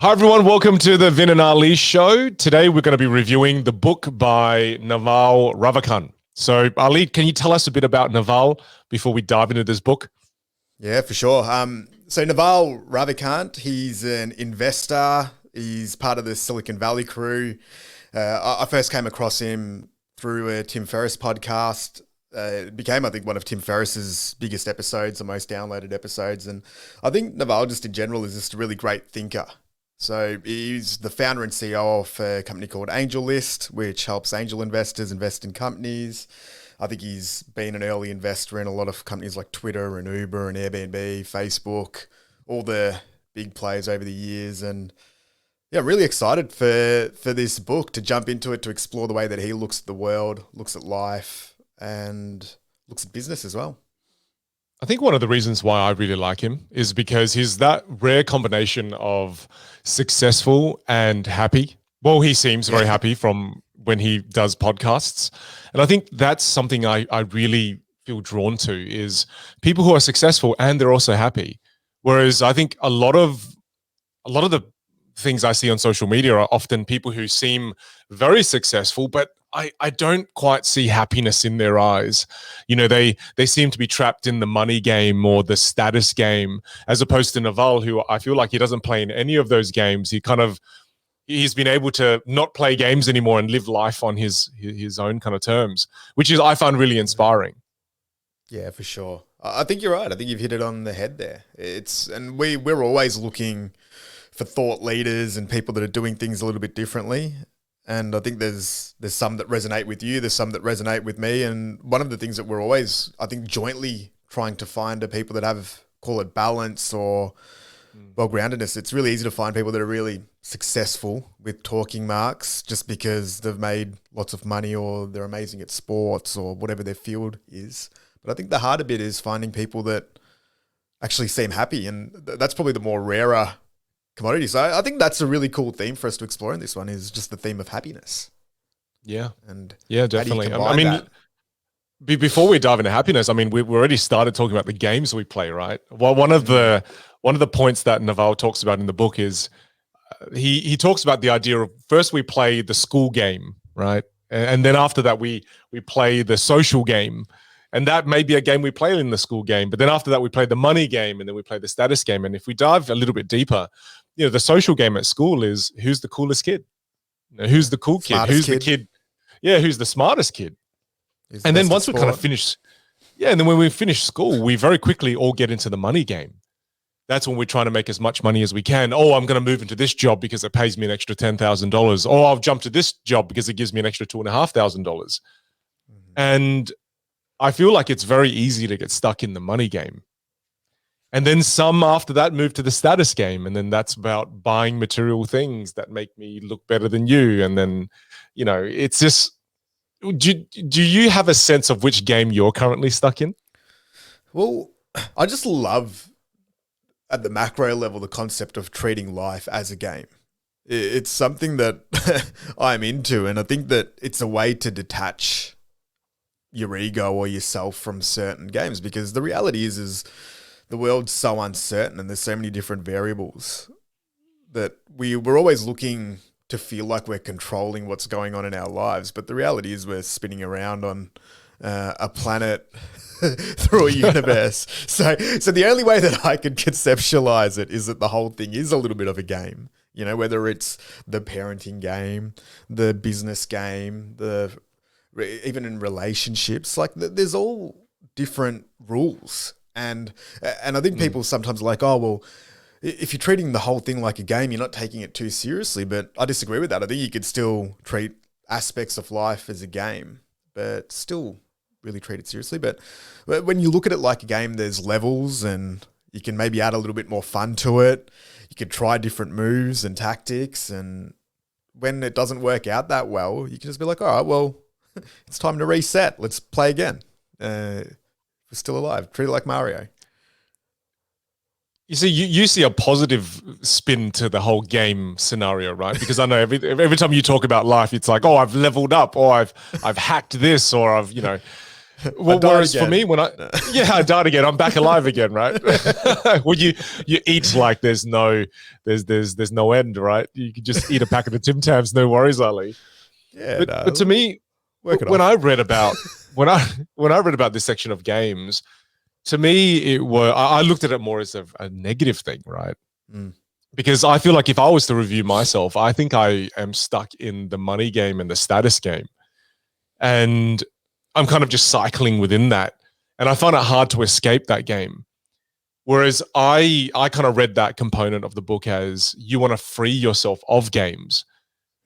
Hi, everyone. Welcome to the Vinh and Ali show. Today, we're going to be reviewing the book by Naval Ravikant. So, Ali, can you tell us a bit about Naval before we dive into this book? Yeah, for sure. So Naval Ravikant, he's an investor. He's part of the Silicon Valley crew. I first came across him through a Tim Ferriss podcast. It became, I think, one of Tim Ferriss's biggest episodes, the most downloaded episodes. And I think Naval, just in general, is just a really great thinker. So he's the founder and CEO of a company called AngelList, which helps angel investors invest in companies. I think he's been an early investor in a lot of companies like Twitter and Uber and Airbnb, Facebook, all the big players over the years. And yeah, really excited for this book, to jump into it, to explore the way that he looks at the world, looks at life, and looks at business as well. I think one of the reasons why I really like him is because he's that rare combination of successful and happy. Well, he seems very happy from when he does podcasts. And I think that's something I really feel drawn to, is people who are successful and they're also happy. Whereas I think a lot of the things I see on social media are often people who seem very successful, but I don't quite see happiness in their eyes. You know, they seem to be trapped in the money game or the status game, as opposed to Naval, who I feel like he doesn't play in any of those games. He's been able to not play games anymore and live life on his own kind of terms, which is, I find, really inspiring. Yeah, for sure. I think you're right. I think you've hit it on the head there. And we're always looking for thought leaders and people that are doing things a little bit differently. And I think there's some that resonate with you, there's some that resonate with me. And one of the things that we're always, I think, jointly trying to find are people that have, call it balance or well-groundedness. It's really easy to find people that are really successful with talking marks just because they've made lots of money or they're amazing at sports or whatever their field is. But I think the harder bit is finding people that actually seem happy. And that's probably the more rarer commodity. So I think that's a really cool theme for us to explore in this one, is just the theme of happiness. Yeah. And yeah, definitely. I mean, before we dive into happiness, I mean, we already started talking about the games we play, right? Well, one of the points that Naval talks about in the book is he talks about the idea of, first we play the school game, right? And then after that, we play the social game. And that may be a game we play in the school game. But then after that, we play the money game, and then we play the status game. And if we dive a little bit deeper, you know, the social game at school is, who's the coolest kid? You know, who's the cool kid? Who's the kid? Yeah, who's the smartest kid? And then once we kind of finish, and then when we finish school, we very quickly all get into the money game. That's when we're trying to make as much money as we can. Oh, I'm going to move into this job because it pays me an extra $10,000. Oh, I'll jump to this job because it gives me an extra $2,500. And I feel like it's very easy to get stuck in the money game. And then some after that move to the status game. And then that's about buying material things that make me look better than you. And then, you know, it's just, do you have a sense of which game you're currently stuck in? Well, I just love, at the macro level, the concept of treating life as a game. It's something that I'm into. And I think that it's a way to detach your ego or yourself from certain games, because the reality is the world's so uncertain and there's so many different variables that we're always looking to feel like we're controlling what's going on in our lives. But the reality is we're spinning around on a planet through a universe. So the only way that I could conceptualize it is that the whole thing is a little bit of a game, you know, whether it's the parenting game, the business game, even in relationships, like there's all different rules. And I think people sometimes are like, oh, well, if you're treating the whole thing like a game, you're not taking it too seriously. But I disagree with that. I think you could still treat aspects of life as a game, but still really treat it seriously. But when you look at it like a game, there's levels and you can maybe add a little bit more fun to it. You could try different moves and tactics. And when it doesn't work out that well, you can just be like, all right, well, it's time to reset. Let's play again. We're still alive. Treat it like Mario. You see, you see a positive spin to the whole game scenario, right? Because I know every time you talk about life, it's like, oh, I've leveled up, or I've hacked this, or I've, you know. I Well, died whereas for again. me, I died again. I'm back alive again, right? Well, you eat like there's no end, right? You can just eat a packet of Tim Tams, no worries, Ali. Yeah, But to no, me, work it when off. I read about when I read about this section of games, to me I looked at it more as a negative thing, right? Mm. Because I feel like if I was to review myself, I think I am stuck in the money game and the status game. And I'm kind of just cycling within that. And I find it hard to escape that game. Whereas I kind of read that component of the book as you want to free yourself of games.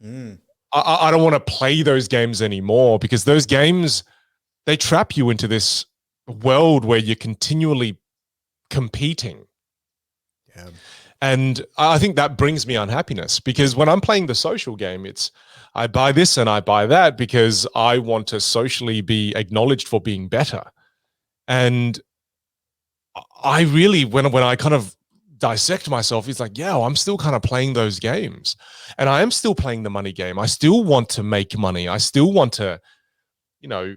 Mm. I don't want to play those games anymore because those games, they trap you into this world where you're continually competing. Yeah. And I think that brings me unhappiness because when I'm playing the social game, it's I buy this and I buy that because I want to socially be acknowledged for being better. And I really, when I kind of dissect myself, it's like, yeah, well, I'm still kind of playing those games. And I am still playing the money game. I still want to make money. I still want to, you know,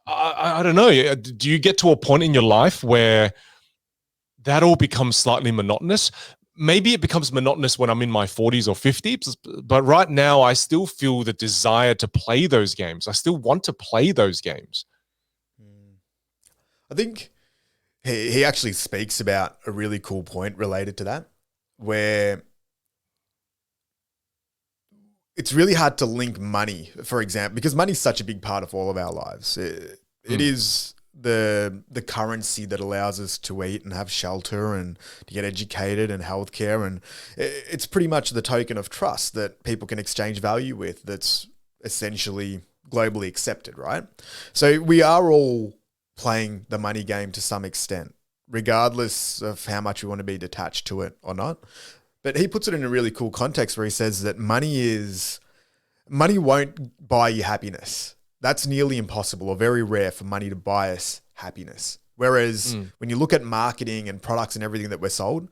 I don't know. Do you get to a point in your life where that all becomes slightly monotonous? Maybe it becomes monotonous when I'm in my 40s or 50s, but right now I still feel the desire to play those games. I still want to play those games. I think he actually speaks about a really cool point related to that, where it's really hard to link money, for example, because money is such a big part of all of our lives. It is the currency that allows us to eat and have shelter and to get educated and healthcare, and it's pretty much the token of trust that people can exchange value with. That's essentially globally accepted, right? So we are all playing the money game to some extent, regardless of how much we want to be detached to it or not. But he puts it in a really cool context where he says that money won't buy you happiness. That's nearly impossible or very rare for money to buy us happiness. Whereas when you look at marketing and products and everything that we're sold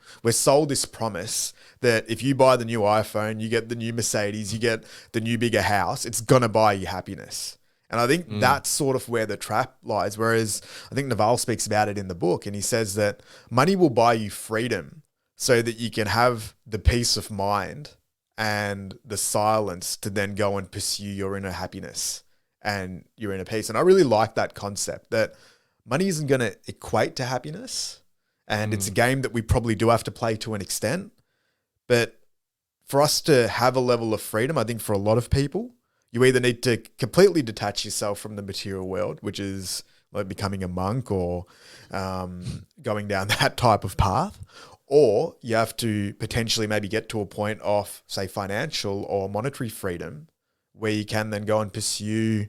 this promise that if you buy the new iPhone, you get the new Mercedes, you get the new bigger house, it's going to buy you happiness. And I think that's sort of where the trap lies. Whereas I think Naval speaks about it in the book, and he says that money will buy you freedom so that you can have the peace of mind and the silence to then go and pursue your inner happiness and your inner peace. And I really like that concept that money isn't going to equate to happiness. And it's a game that we probably do have to play to an extent. But for us to have a level of freedom, I think for a lot of people, you either need to completely detach yourself from the material world, which is like becoming a monk or going down that type of path, or you have to potentially maybe get to a point of, say, financial or monetary freedom where you can then go and pursue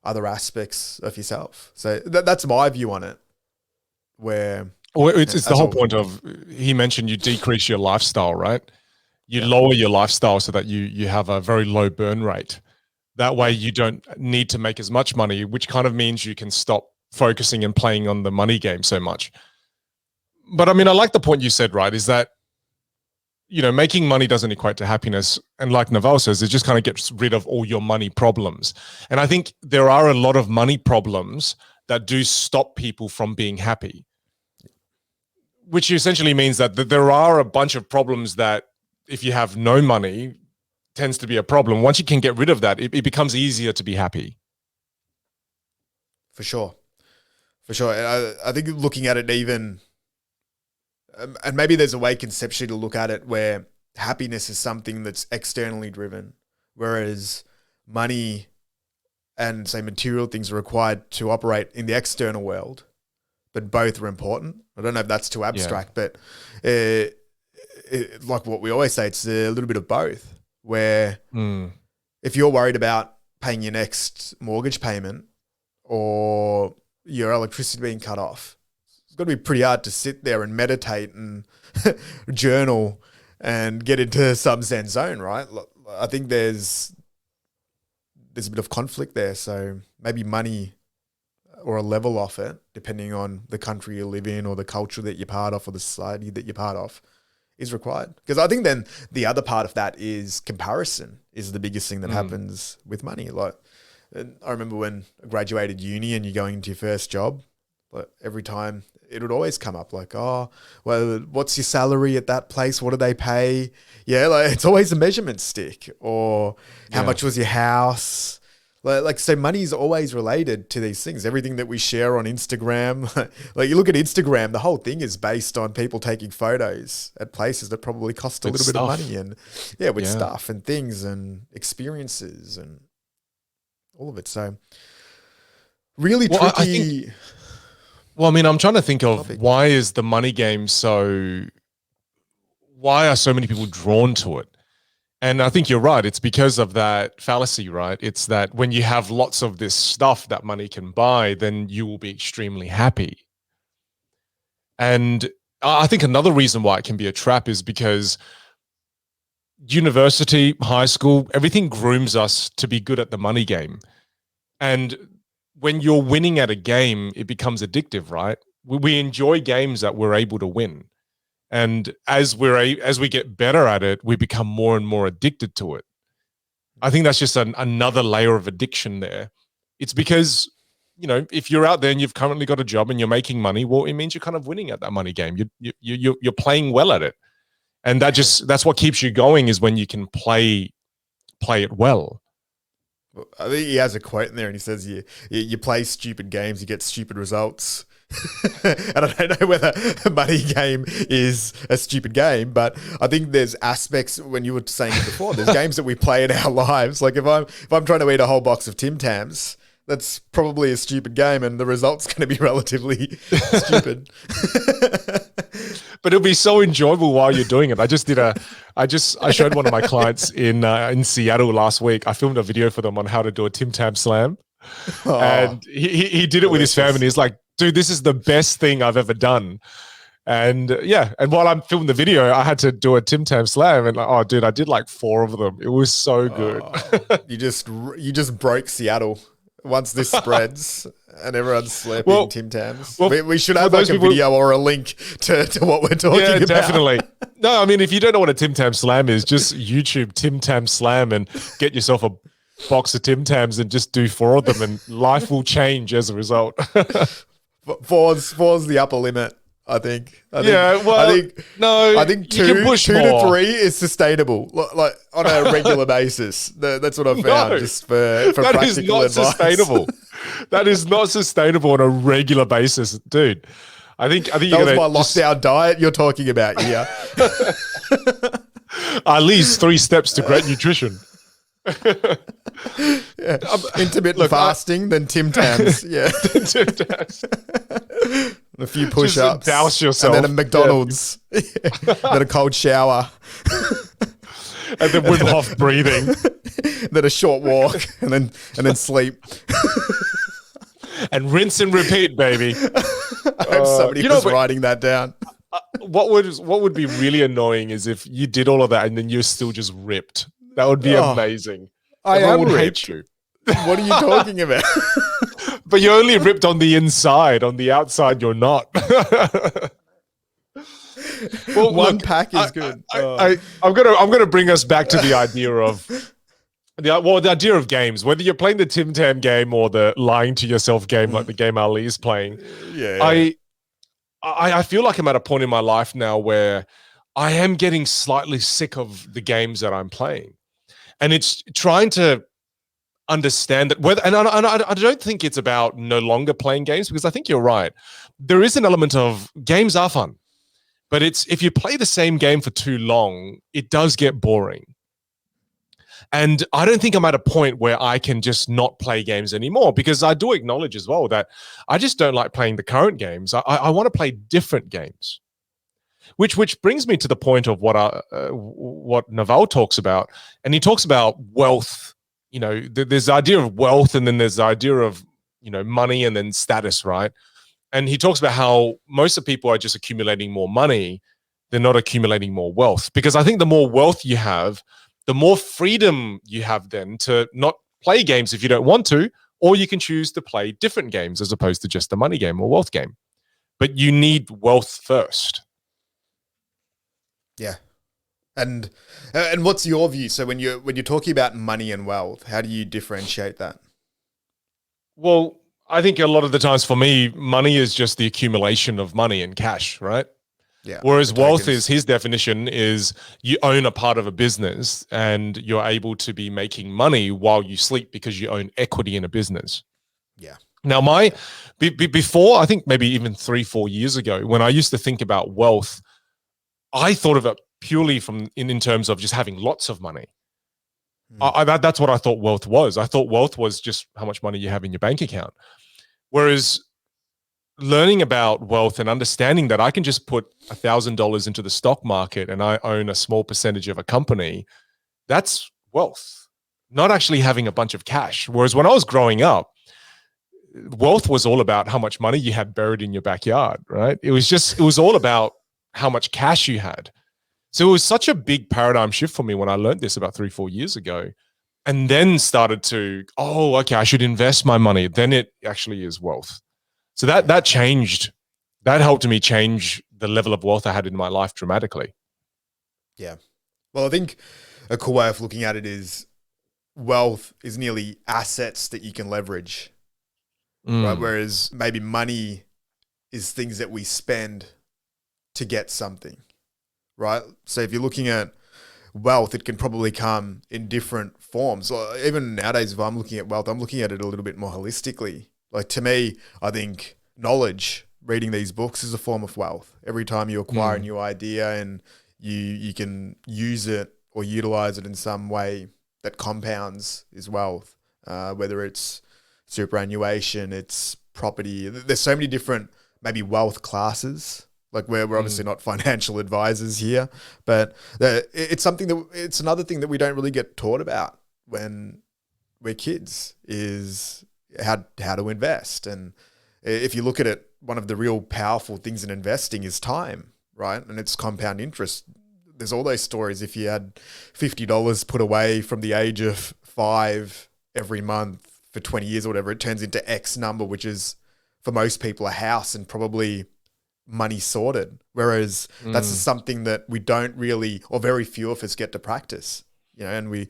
other aspects of yourself. So that's my view on it. Where It's the whole point of, he mentioned you decrease your lifestyle, right? You lower your lifestyle so that you have a very low burn rate. That way you don't need to make as much money, which kind of means you can stop focusing and playing on the money game so much. But I mean, I like the point you said, right? Is that, making money doesn't equate to happiness. And like Naval says, it just kind of gets rid of all your money problems. And I think there are a lot of money problems that do stop people from being happy, which essentially means that there are a bunch of problems that if you have no money tends to be a problem. Once you can get rid of that, it becomes easier to be happy. For sure. For sure. And I think looking at it even, and maybe there's a way conceptually to look at it where happiness is something that's externally driven, whereas money and, say, material things are required to operate in the external world, but both are important. I don't know if that's too abstract, but like what we always say, it's a little bit of both, where if you're worried about paying your next mortgage payment or your electricity being cut off, it's got to be pretty hard to sit there and meditate and journal and get into some Zen zone, right? I think there's a bit of conflict there. So maybe money or a level of it, depending on the country you live in or the culture that you're part of or the society that you're part of, is required. Because I think then the other part of that is comparison is the biggest thing that happens with money. Like And I remember when I graduated uni and you're going into your first job, but every time it would always come up like, oh, well, what's your salary at that place? What do they pay? Yeah, like it's always a measurement stick. Or how much was your house? So money is always related to these things. Everything that we share on Instagram, like you look at Instagram, the whole thing is based on people taking photos at places that probably cost a little bit of money, and with stuff and things and experiences and all of it. So really tricky. Well, I mean, I'm trying to think of why is the money game why are so many people drawn to it? And I think you're right. It's because of that fallacy, right? It's that when you have lots of this stuff that money can buy, then you will be extremely happy. And I think another reason why it can be a trap is because university, high school, everything grooms us to be good at the money game. And when you're winning at a game, it becomes addictive, right? We enjoy games that we're able to win. And as we get better at it, we become more and more addicted to it. I think that's just another layer of addiction there. It's because, if you're out there and you've currently got a job and you're making money, well, it means you're kind of winning at that money game. You're playing well at it. And that's what keeps you going, is when you can play it well. I think he has a quote in there and he says, you play stupid games, you get stupid results. And I don't know whether a money game is a stupid game, but I think there's aspects, when you were saying it before, there's games that we play in our lives. Like if I'm trying to eat a whole box of Tim Tams, that's probably a stupid game and the result's going to be relatively stupid. But it'll be so enjoyable while you're doing it. I showed one of my clients in Seattle last week. I filmed a video for them on how to do a Tim Tam slam. Oh, and he did it with his family. He's like, dude, this is the best thing I've ever done. And and while I'm filming the video, I had to do a Tim Tam slam, and I did like 4 of them. It was so good. You just broke Seattle once this spreads and everyone's slapping Tim Tams. Well, we should have like a video or a link to what we're talking about. Yeah, definitely. No, I mean, if you don't know what a Tim Tam slam is, just YouTube Tim Tam slam and get yourself a box of Tim Tams and just do 4 of them, and life will change as a result. Four's the upper limit, I think. I think 2 to 3 is sustainable, like on a regular basis. That's what I've found. Just for practical advice. Sustainable. That is not sustainable on a regular basis, dude. I think that was my lockdown diet you're talking about here. At least 3 steps to great nutrition. Intermittent fasting, then Tim Tams. Yeah. Tim Tams. A few push-ups. Douse yourself. And then a McDonald's. Then a cold shower. And then Wim Hof breathing. Then a short walk. And then sleep. And rinse and repeat, baby. I hope somebody was writing that down. What would be really annoying is if you did all of that and then you're still just ripped. That would be amazing. I would hate you. What are you talking about? But you're only ripped on the inside. On the outside, you're not. Well, one pack is good. I'm gonna bring us back to the idea of the idea of games. Whether you're playing the Tim Tam game or the lying to yourself game, like the game Ali is playing. Yeah. I feel like I'm at a point in my life now where I am getting slightly sick of the games that I'm playing. And it's trying to understand that whether, and I don't think it's about no longer playing games, because I think you're right. There is an element of games are fun, but it's if you play the same game for too long, it does get boring. And I don't think I'm at a point where I can just not play games anymore, because I do acknowledge as well that I just don't like playing the current games. I want to play different games. Which brings me to the point of what Naval talks about, and he talks about wealth. There's the idea of wealth, and then there's the idea of money, and then status, right? And he talks about how most of the people are just accumulating more money; they're not accumulating more wealth. Because I think the more wealth you have, the more freedom you have then to not play games if you don't want to, or you can choose to play different games as opposed to just the money game or wealth game. But you need wealth first. Yeah. And what's your view? So when you're talking about money and wealth, how do you differentiate that? Well, I think a lot of the times for me, money is just the accumulation of money and cash, right? Yeah. Whereas The wealth is, tokens. his definition is you own a part of a business and you're able to be making money while you sleep because you own equity in a business. Yeah. Now, before, I think maybe even 3-4 years ago, when I used to think about wealth, I thought of it purely in terms of just having lots of money. That's what I thought wealth was. I thought wealth was just how much money you have in your bank account. Whereas learning about wealth and understanding that I can just put $1,000 into the stock market and I own a small percentage of a company, that's wealth, not actually having a bunch of cash. Whereas when I was growing up, wealth was all about how much money you had buried in your backyard, right? It was all about how much cash you had. So it was such a big paradigm shift for me when I learned this about 3-4 years ago, and then started to, oh, okay, I should invest my money. Then it actually is wealth. So that changed. That helped me change the level of wealth I had in my life dramatically. Yeah. Well, I think a cool way of looking at it is wealth is nearly assets that you can leverage, right? Whereas maybe money is things that we spend to get something, right? So if you're looking at wealth, it can probably come in different forms. Even nowadays, if I'm looking at wealth, I'm looking at it a little bit more holistically. Like to me, I think knowledge, reading these books is a form of wealth. Every time you acquire a new idea and you can use it or utilize it in some way that compounds is wealth, whether it's superannuation, it's property. There's so many different maybe wealth classes. Like we're obviously not financial advisors here, but it's another thing that we don't really get taught about when we're kids is how to invest. And if you look at it, one of the real powerful things in investing is time, right? And it's compound interest. There's all those stories. If you had $50 put away from the age of 5 every month for 20 years or whatever, it turns into X number, which is for most people a house and probably money sorted. Whereas that's something that we don't really, or very few of us get to practice, and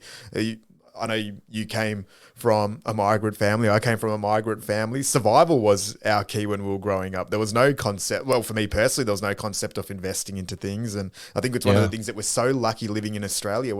I know you came from a migrant family. I came from a migrant family. Survival was our key when we were growing up. There was no concept. Well, for me personally, there was no concept of investing into things. And I think it's one of the things that we're so lucky living in Australia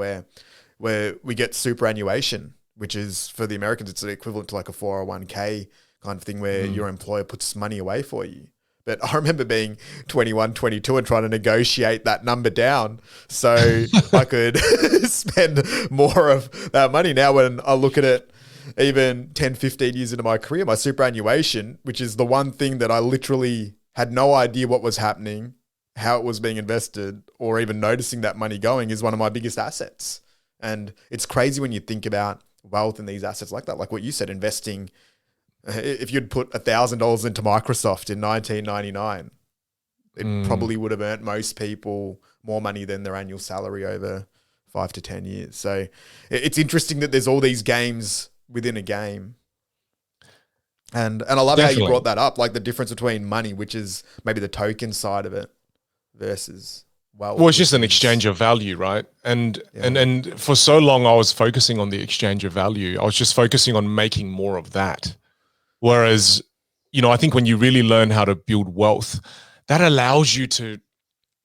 where we get superannuation, which is for the Americans, it's equivalent to like a 401k kind of thing where your employer puts money away for you. But I remember being 21, 22 and trying to negotiate that number down so I could spend more of that money. Now, when I look at it, even 10, 15 years into my career, my superannuation, which is the one thing that I literally had no idea what was happening, how it was being invested, or even noticing that money going, is one of my biggest assets. And it's crazy when you think about wealth and these assets like that, like what you said, investing. If you'd put $1,000 into Microsoft in 1999, it probably would have earned most people more money than their annual salary over 5 to 10 years. So it's interesting that there's all these games within a game. And I love how you brought that up, like the difference between money, which is maybe the token side of it, versus wealth. Well, it's just an exchange of value, right? And for so long, I was focusing on the exchange of value. I was just focusing on making more of that. Whereas, I think when you really learn how to build wealth, that allows you to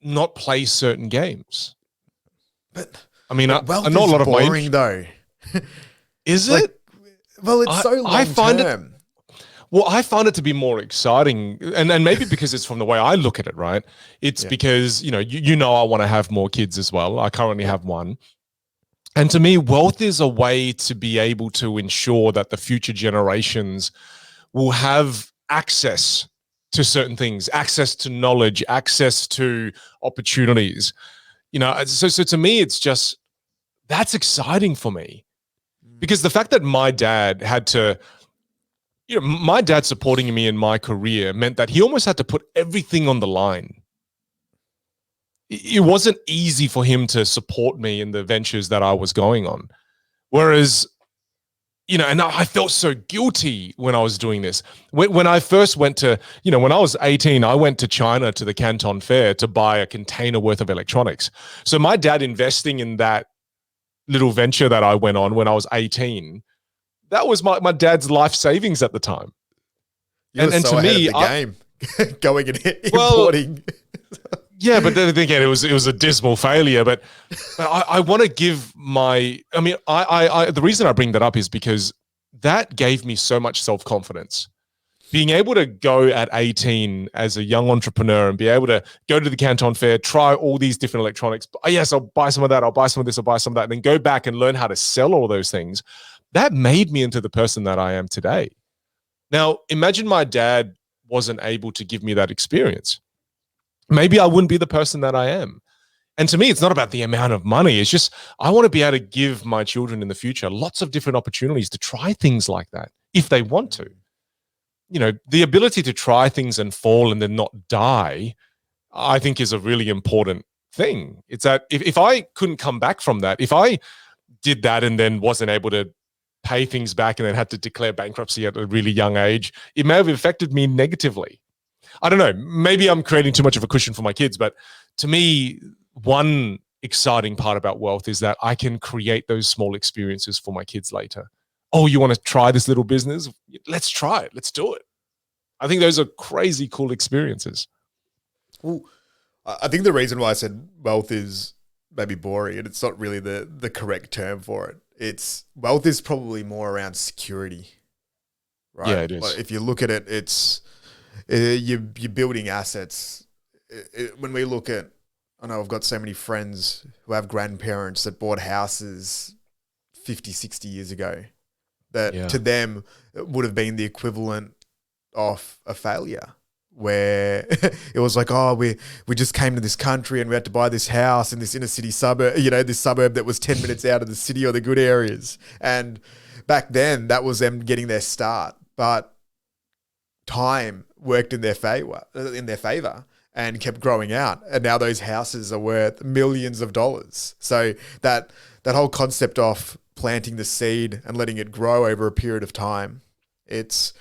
not play certain games. But I mean, wealth I know is a lot boring of though. Is like, it? Well, it's so long term. I find it to be more exciting, and maybe because it's from the way I look at it, right? It's because I want to have more kids as well. I currently have one. And to me, wealth is a way to be able to ensure that the future generations will have access to certain things, access to knowledge, access to opportunities. So to me, it's just, that's exciting for me. Because the fact that my dad had to, my dad supporting me in my career meant that he almost had to put everything on the line. It wasn't easy for him to support me in the ventures that I was going on. Whereas, and I felt so guilty when I was doing this. When I first went to, when I was 18, I went to China to the Canton Fair to buy a container worth of electronics. So my dad investing in that little venture that I went on when I was 18 that was my dad's life savings at the time. You were and so to ahead me, of the game, going and well, importing. yeah, but then again, it was a dismal failure. But I want to give the reason I bring that up is because that gave me so much self-confidence. Being able to go at 18 as a young entrepreneur and be able to go to the Canton Fair, try all these different electronics. Oh, yes, I'll buy some of that. I'll buy some of this. I'll buy some of that. And then go back and learn how to sell all those things. That made me into the person that I am today. Now, imagine my dad wasn't able to give me that experience. Maybe I wouldn't be the person that I am. And to me, it's not about the amount of money. It's just, I want to be able to give my children in the future lots of different opportunities to try things like that if they want to. You know, the ability to try things and fall and then not die, I think is a really important thing. It's that if I couldn't come back from that, if I did that and then wasn't able to pay things back and then had to declare bankruptcy at a really young age, it may have affected me negatively. I don't know. Maybe I'm creating too much of a cushion for my kids, but to me, one exciting part about wealth is that I can create those small experiences for my kids later. Oh, you want to try this little business? Let's try it. Let's do it. I think those are crazy cool experiences. Well, I think the reason why I said wealth is maybe boring, and it's not really the correct term for it. It's wealth is probably more around security, right? Yeah, it is. Like if you look at it, it's you're building assets. When we look at, I know I've got so many friends who have grandparents that bought houses 50, 60 years ago that to them it would have been the equivalent of a failure, where it was like, oh, we just came to this country and we had to buy this house in this inner city suburb, this suburb that was 10 minutes out of the city or the good areas. And back then that was them getting their start, but time worked in their favor and kept growing out. And now those houses are worth millions of dollars. So that whole concept of planting the seed and letting it grow over a period of time, it's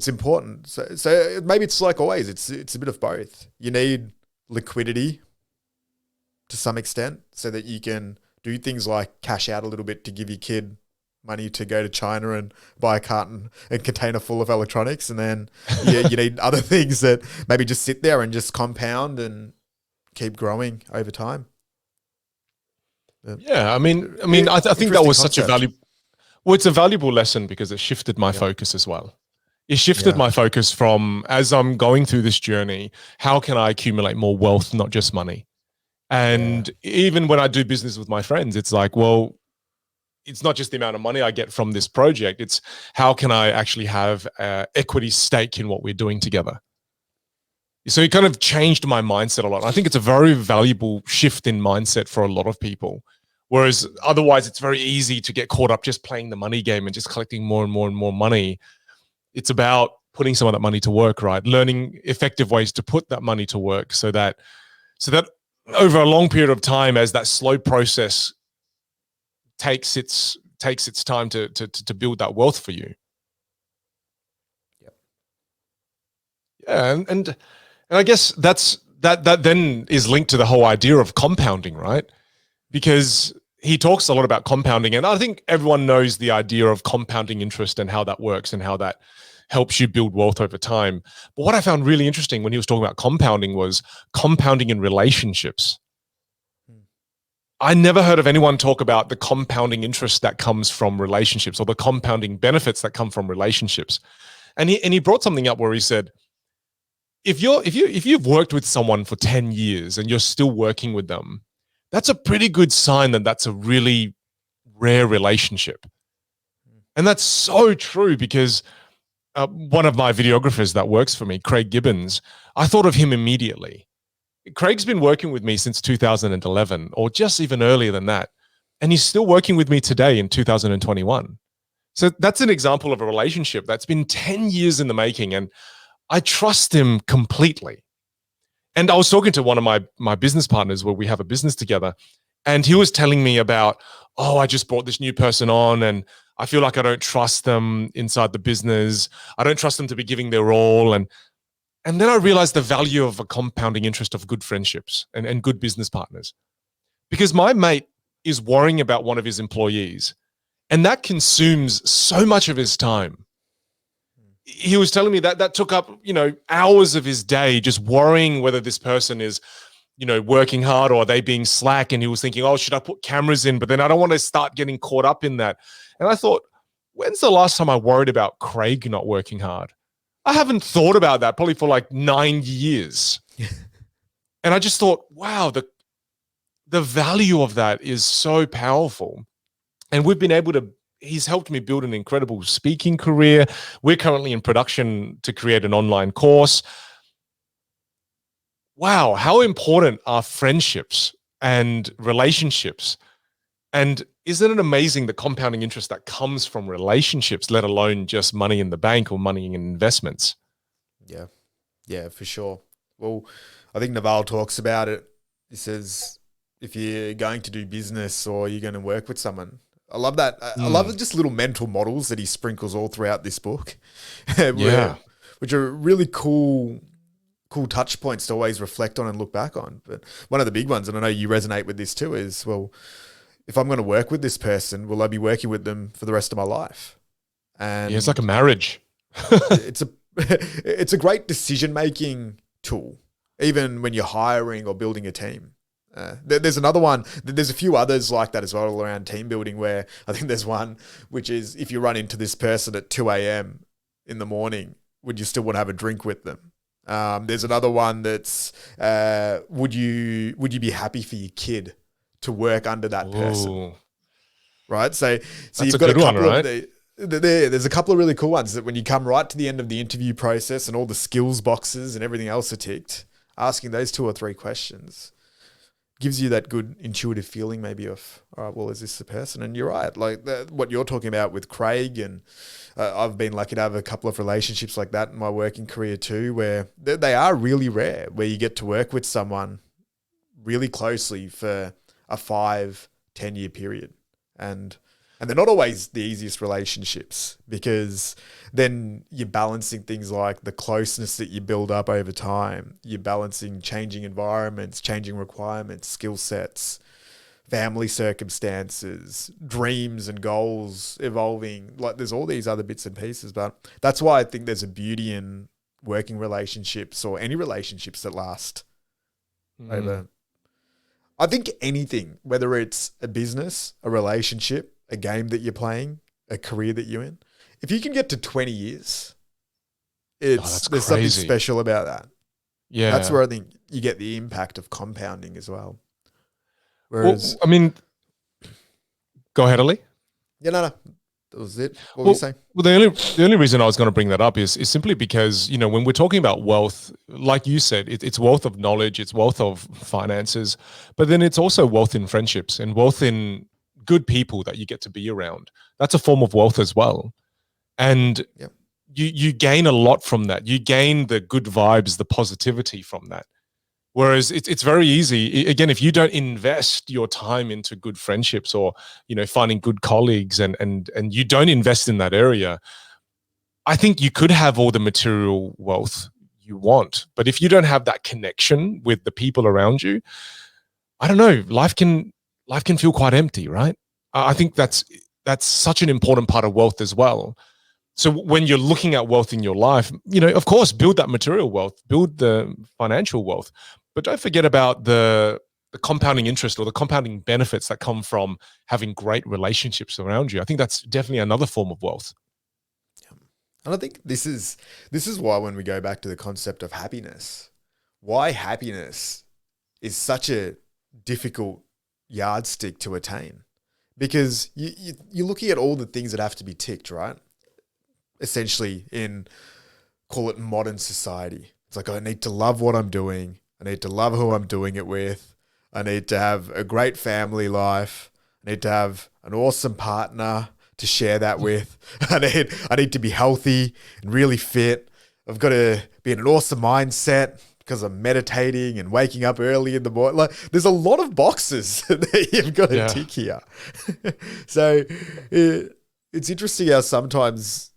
important. So maybe it's like always, it's a bit of both. You need liquidity to some extent so that you can do things like cash out a little bit to give your kid money to go to China and buy a container full of electronics. And then you need other things that maybe just sit there and just compound and keep growing over time. Yeah, I think that was such a valuable. Well, it's a valuable lesson because it shifted my focus as well. It shifted my focus from, as I'm going through this journey, how can I accumulate more wealth, not just money? And even when I do business with my friends, it's like, well, it's not just the amount of money I get from this project. It's how can I actually have equity stake in what we're doing together? So it kind of changed my mindset a lot. I think it's a very valuable shift in mindset for a lot of people. Whereas otherwise, it's very easy to get caught up just playing the money game and just collecting more and more and more money. It's about putting some of that money to work, right? Learning effective ways to put that money to work so that over a long period of time, as that slow process takes its time to build that wealth for you. Yeah, and I guess that then is linked to the whole idea of compounding, right? Because he talks a lot about compounding, and I think everyone knows the idea of compounding interest and how that works and how that helps you build wealth over time. But what I found really interesting when he was talking about compounding was compounding in relationships. I never heard of anyone talk about the compounding interest that comes from relationships or the compounding benefits that come from relationships. And he brought something up where he said, if you've worked with someone for 10 years and you're still working with them, that's a pretty good sign that that's a really rare relationship. And that's so true because one of my videographers that works for me, Craig Gibbons, I thought of him immediately. Craig's been working with me since 2011 or just even earlier than that. And he's still working with me today in 2021. So that's an example of a relationship that's been 10 years in the making. And I trust him completely. And I was talking to one of my business partners where we have a business together. And he was telling me about, oh, I just brought this new person on and I feel like I don't trust them inside the business. I don't trust them to be giving their all. And then I realized the value of a compounding interest of good friendships and good business partners. Because my mate is worrying about one of his employees And that consumes so much of his time. He was telling me that that took up, hours of his day just worrying whether this person is, working hard or are they being slack. And he was thinking, oh, should I put cameras in? But then I don't want to start getting caught up in that. And I thought, when's the last time I worried about Craig not working hard? I haven't thought about that probably for like 9 years. And I just thought, wow, the value of that is so powerful. And we've been able to, he's helped me build an incredible speaking career. We're currently in production to create an online course. Wow, how important are friendships and relationships? And isn't it amazing the compounding interest that comes from relationships, let alone just money in the bank or money in investments? Yeah. Yeah, for sure. Well, I think Naval talks about it. He says, if you're going to do business or you're going to work with someone, I love that. I love just little mental models that he sprinkles all throughout this book, Yeah. which are really cool touch points to always reflect on and look back on. But one of the big ones, and I know you resonate with this too, is, well, if I'm going to work with this person, will I be working with them for the rest of my life? And Yeah, it's like a marriage. it's a it's a great decision-making tool, even when you're hiring or building a team. There's another one. There's a few others like that as well around team building, where I think there's one which is, if you run into this person at 2 a.m. in the morning, would you still want to have a drink with them? There's another one that's, would you be happy for your kid to work under that person? Ooh. Right? So That's you've a got good a one, couple right? of there's a couple of really cool ones that when you come right to the end of the interview process and all the skills boxes and everything else are ticked, asking those 2 or 3 questions gives you that good intuitive feeling maybe of, all right, well, is this the person? And you're right. Like what you're talking about with Craig, and I've been lucky to have a couple of relationships like that in my working career too, where they are really rare, where you get to work with someone really closely for a 5-10 year period. And they're not always the easiest relationships, because then you're balancing things like the closeness that you build up over time. You're balancing changing environments, changing requirements, skill sets, family circumstances, dreams and goals evolving. Like, there's all these other bits and pieces, but that's why I think there's a beauty in working relationships, or any relationships that last over. I think anything, whether it's a business, a relationship, a game that you're playing, a career that you're in, if you can get to 20 years, there's something special about that. Yeah. That's where I think you get the impact of compounding as well. Whereas, well, I mean, go ahead, Ali. Yeah, no. That was it. What were you saying? Well, the only reason I was going to bring that up is simply because, when we're talking about wealth, like you said, it's wealth of knowledge, it's wealth of finances, but then it's also wealth in friendships and wealth in good people that you get to be around. That's a form of wealth as well. And you gain a lot from that. You gain the good vibes, the positivity from that. Whereas it's very easy, again, if you don't invest your time into good friendships, or, finding good colleagues, and you don't invest in that area, I think you could have all the material wealth you want. But if you don't have that connection with the people around you, I don't know, life can feel quite empty, right? I think that's such an important part of wealth as well. So when you're looking at wealth in your life, of course, build that material wealth, build the financial wealth, but don't forget about the compounding interest or the compounding benefits that come from having great relationships around you. I think that's definitely another form of wealth. And I think this is why, when we go back to the concept of happiness, why happiness is such a difficult yardstick to attain, because you're looking at all the things that have to be ticked, right? Essentially, in, call it, modern society. It's like, I need to love what I'm doing. I need to love who I'm doing it with. I need to have a great family life. I need to have an awesome partner to share that with. I need to be healthy and really fit. I've got to be in an awesome mindset because I'm meditating and waking up early in the morning. Like, there's a lot of boxes that you've got to tick here. So it's interesting how sometimes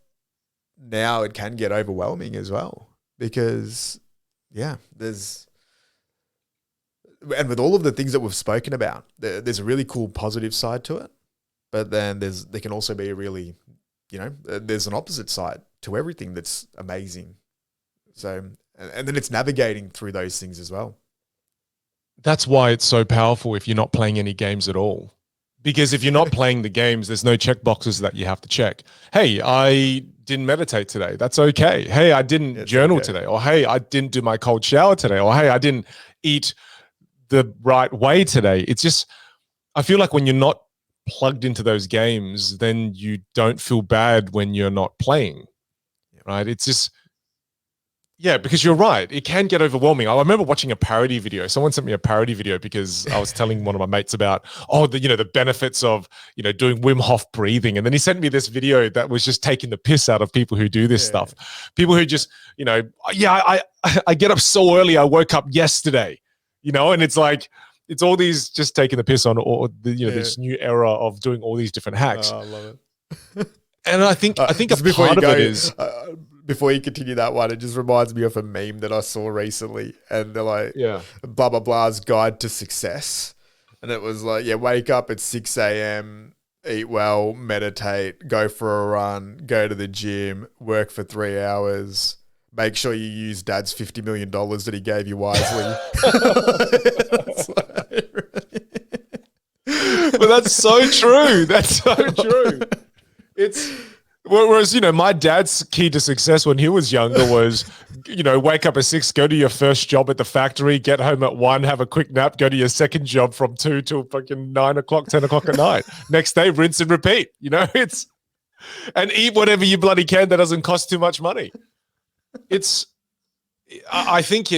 now it can get overwhelming as well, because and with all of the things that we've spoken about, there's a really cool positive side to it. but then there can also be a really, there's an opposite side to everything that's amazing. So, and then it's navigating through those things as well. That's why it's so powerful if you're not playing any games at all. Because if you're not playing the games, there's no check boxes that you have to check. Hey, I didn't meditate today. That's okay. Hey, I didn't journal today. Or hey, I didn't do my cold shower today. Or hey, I didn't eat the right way today. It's just, I feel like when you're not plugged into those games, then you don't feel bad when you're not playing, right? It's just, yeah, because you're right. It can get overwhelming. I remember watching a parody video. Someone sent me a parody video because I was telling one of my mates about, the benefits of, doing Wim Hof breathing. And then he sent me this video that was just taking the piss out of people who do this stuff. People who just, I get up so early. I woke up yesterday, and it's like, it's all these just taking the piss on this new era of doing all these different hacks. Oh, I love it. And I think a part of it is... before you continue that one, it just reminds me of a meme that I saw recently, and they're like, blah, blah, blah's guide to success. And it was like, wake up at 6 a.m., eat well, meditate, go for a run, go to the gym, work for 3 hours, make sure you use dad's $50 million that he gave you wisely. But that's so true. That's so true. Whereas, my dad's key to success when he was younger was, wake up at 6, go to your first job at the factory, get home at 1, have a quick nap, go to your second job from 2 till fucking 9 o'clock, 10 o'clock at night. Next day, rinse and repeat, and eat whatever you bloody can that doesn't cost too much money. I think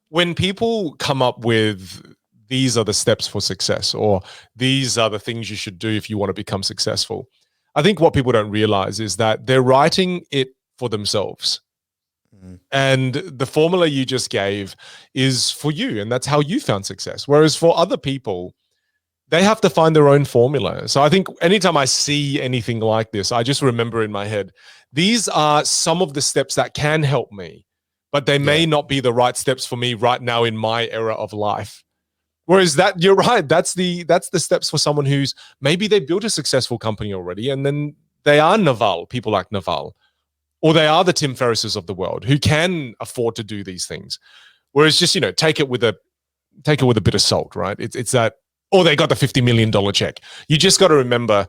when people come up with, these are the steps for success, or these are the things you should do if you want to become successful. I think what people don't realize is that they're writing it for themselves. And the formula you just gave is for you, and that's how you found success. Whereas for other people, they have to find their own formula. So I think anytime I see anything like this, I just remember in my head, these are some of the steps that can help me, but they may not be the right steps for me right now in my era of life. Whereas you're right, that's the steps for someone who's maybe they built a successful company already, and then they are people like Naval, or they are the Tim Ferrisses of the world who can afford to do these things. Whereas just, take it with a bit of salt, right? It's that, or they got the $50 million check. You just got to remember,